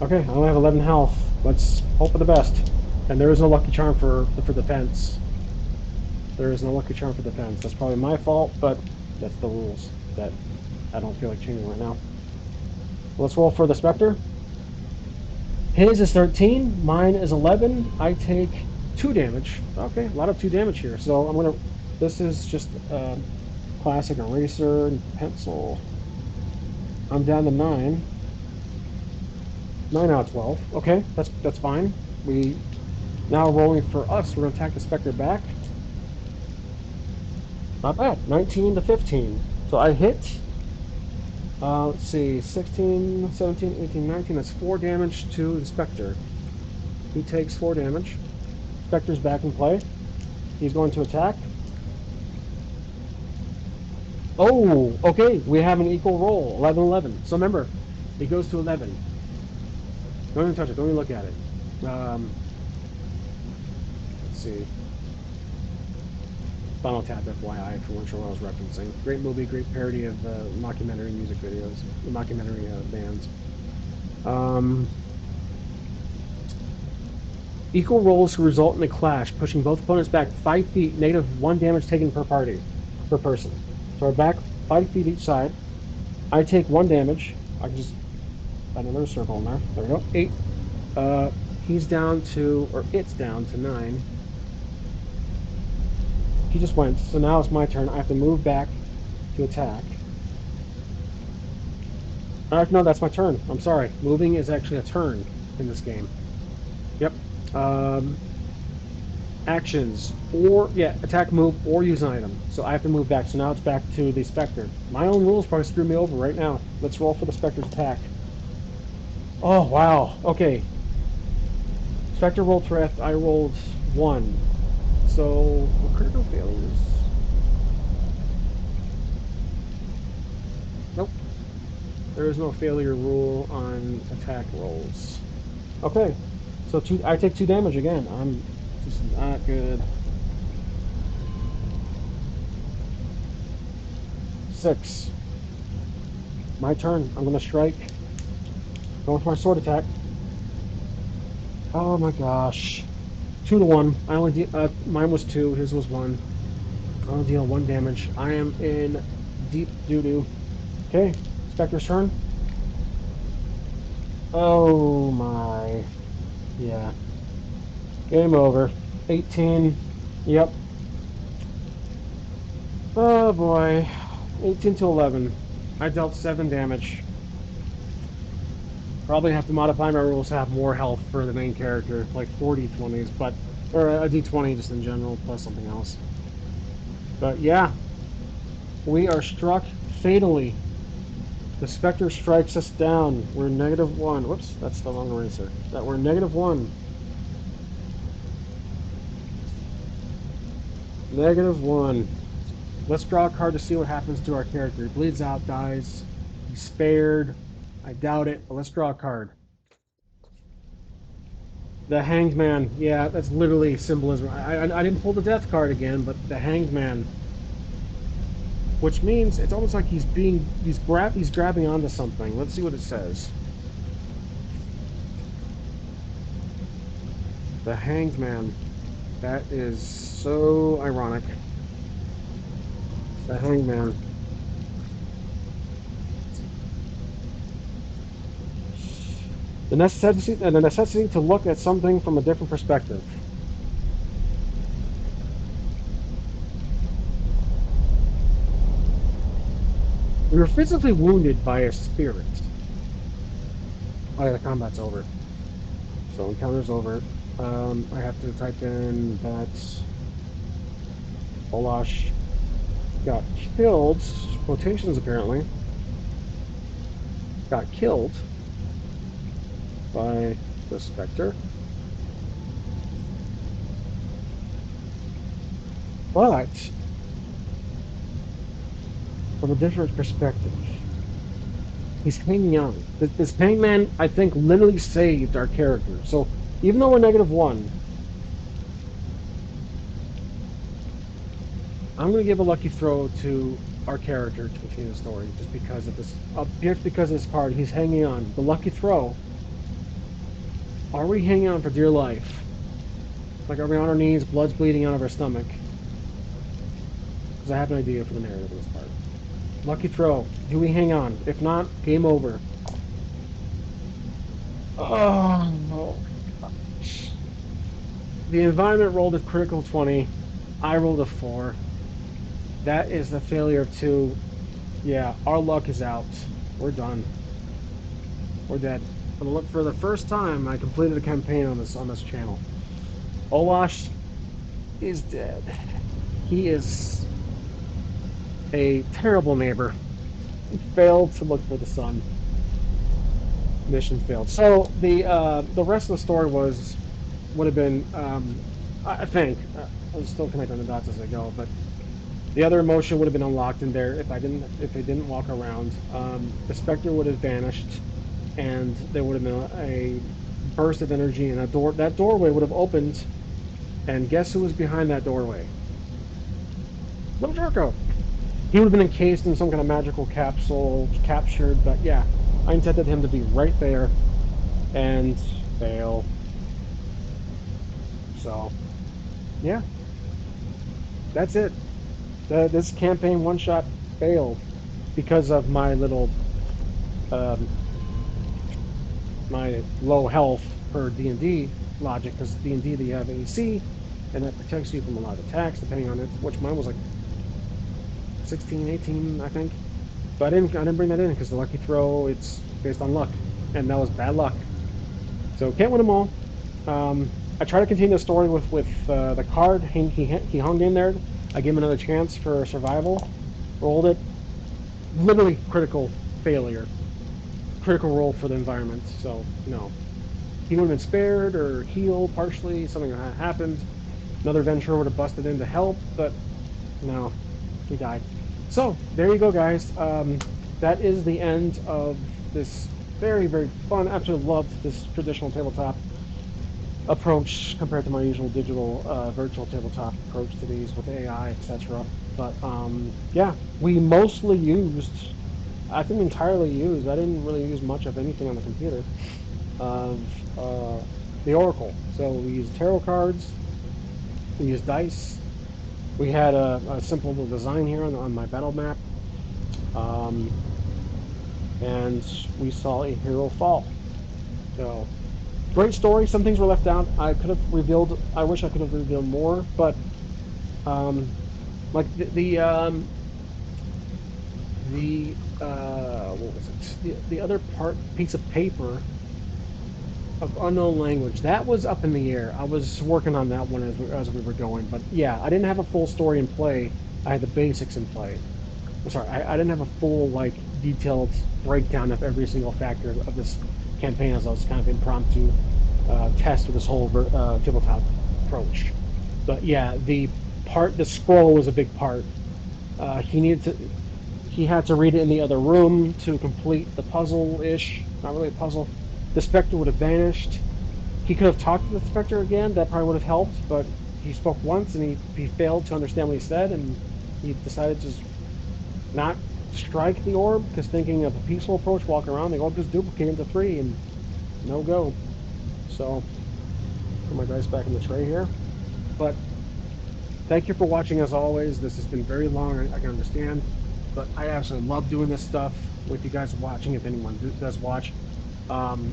Okay, I only have 11 health. Let's hope for the best. And there is no lucky charm for defense. There is no lucky charm for defense. That's probably my fault, but that's the rules that I don't feel like changing right now. Let's roll for the Spectre. His is 13. Mine is 11. I take 2 damage. Okay, a lot of 2 damage here. So I'm gonna. This is just classic eraser and pencil. I'm down to 9. 9 out of 12. Okay, that's fine. We now rolling for us. We're gonna attack the Spectre back. Not bad. 19 to 15. So I hit. Let's see. 16, 17, 18, 19. That's 4 damage to the Spectre. He takes 4 damage. Spectre's back in play. He's going to attack. Oh, okay. We have an equal roll. 11, 11. So remember, it goes to 11. Don't even touch it. Don't even look at it. Let's see. Spinal Tap, FYI, for what I was referencing. Great movie, great parody of mockumentary music videos, mockumentary bands. Um, Equal rolls result in a clash, pushing both opponents back 5 feet, -1 damage taken per party, per person. So we're back 5 feet each side. I take 1 damage. I can just add another circle in there. There we go. 8. Uh, he's down to, or it's down to 9. He just went. So now it's my turn. I have to move back to attack. No, that's my turn. I'm sorry. Moving is actually a turn in this game. Yep. Um, Actions or yeah, attack, move, or use an item. So I have to move back. So now it's back to the Spectre. My own rules probably screw me over right now. Let's roll for the Spectre's attack. Oh wow. Okay. Spectre rolled threat. I rolled 1. So critical failures. Nope. There is no failure rule on attack rolls. Okay. So I take 2 damage again. This is not good. 6. My turn. I'm gonna strike. Going for my sword attack. Oh my gosh. 2 to 1. I only mine was 2. His was 1. I only deal 1 damage. I am in deep doo doo. Okay. Spectre's turn. Oh my. Yeah. Game over. 18. Yep. Oh boy. 18 to 11. I dealt 7 damage. Probably have to modify my rules to have more health for the main character, like 40 20s, but or a d20 just in general, plus something else. But yeah, we are struck fatally. The Spectre strikes us down. We're -1. Whoops, that's the wrong eraser. That we're -1. -1. Let's draw a card to see what happens to our character. He bleeds out, dies. He's spared. I doubt it, but let's draw a card. The Hanged Man. Yeah, that's literally symbolism. I didn't pull the Death card again, but the Hanged Man, which means it's almost like he's grabbing onto something. Let's see what it says. The Hanged Man. That is so ironic. The Hanged Man. The necessity to look at something from a different perspective. We were physically wounded by a spirit. Oh yeah, the combat's over. So encounter's over. I have to type in that Olash got killed, quotations apparently, got killed by the Spectre, but from a different perspective. He's hanging on. This hangman, I think, literally saved our character. So even though we're -1, I'm going to give a lucky throw to our character to continue the story, just because of this card. He's hanging on. The lucky throw. Are we hanging on for dear life? Like, are we on our knees, blood's bleeding out of our stomach? Because I have an idea for the narrative of this part. Lucky throw. Do we hang on? If not, game over. Oh, no. The environment rolled a critical 20. I rolled a 4. That is the failure of 2. Yeah, our luck is out. We're done. We're dead. For the first time, I completed a campaign on this channel. Olash is dead. He is a terrible neighbor. He failed to look for the sun. Mission failed. So the rest of the story would have been I think I'm still connecting the dots as I go, but the other emotion would have been unlocked in there if they didn't walk around. The Spectre would have vanished, and there would have been a burst of energy, and that doorway would have opened. And guess who was behind that doorway? Little Draco. He would have been encased in some kind of magical capsule, captured. But yeah, I intended him to be right there and fail. So yeah, that's it. This campaign one shot failed because of um, my low health per D&D logic. Because D&D they have AC, and that protects you from a lot of attacks, depending on it. Which mine was like 16, 18, I think. But I didn't bring that in because the lucky throw it's based on luck, and that was bad luck. So can't win them all. I try to continue the story with the card. He hung in there. I gave him another chance for survival. Rolled it. Literally critical failure. Critical roll for the environment. So no, he would have been spared or healed partially. Something happened. Another venturer would have busted in to help, but no, he died. So there you go, guys. That is the end of this very, very fun. Absolutely loved this traditional tabletop approach compared to my usual digital virtual tabletop approach to these with AI, etc. But yeah, we mostly used, I think entirely used, I didn't really use much of anything on the computer of the Oracle. So we used tarot cards, we used dice, we had a simple little design here on my battle map, um, and we saw a hero fall. So great story. Some things were left out. I wish I could have revealed more, but um, like the what was it? The other piece of paper of unknown language. That was up in the air. I was working on that one as we were going. But yeah, I didn't have a full story in play. I had the basics in play. I'm sorry, I didn't have a full, like, detailed breakdown of every single factor of this campaign as I was kind of impromptu test with this whole tabletop approach. But yeah, the scroll was a big part. He had to read it in the other room to complete the puzzle-ish. Not really a puzzle. The specter would have vanished. He could have talked to the specter again. That probably would have helped. But he spoke once and he failed to understand what he said, and he decided to just not strike the orb because thinking of a peaceful approach, walking around, the orb just duplicated into three and no go. So put my dice back in the tray here. But thank you for watching as always. This has been very long. I can understand, but I absolutely love doing this stuff with you guys watching. If anyone does watch, um,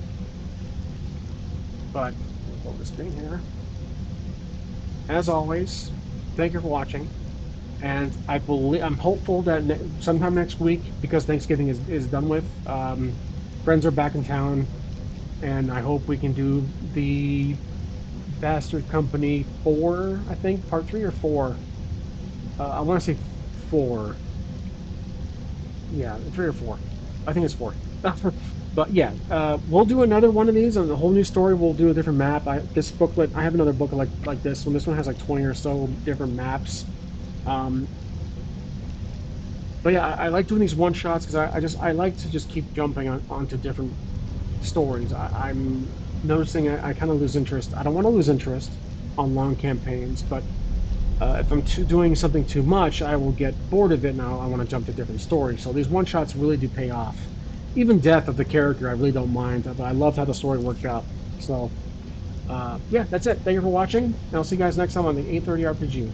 but I'll hold the screen here. As always, thank you for watching. And I'm hopeful that sometime next week, because Thanksgiving is done with, friends are back in town, and I hope we can do the Bastard Company 4, I think, part 3 or 4. I want to say 4. Yeah, 3 or 4. I think it's 4. But yeah, we'll do another one of these on a whole new story. We'll do a different map. This booklet, I have another booklet like this one. This one has like 20 or so different maps. Um, but yeah, I like doing these one shots because I like to just keep jumping onto different stories. I'm noticing I kind of lose interest. I don't want to lose interest on long campaigns, but if I'm doing something too much, I will get bored of it, and I want to jump to different stories. So these one shots really do pay off. Even death of the character, I really don't mind. But I loved how the story worked out. So yeah, that's it. Thank you for watching, and I'll see you guys next time on the 830 RPG.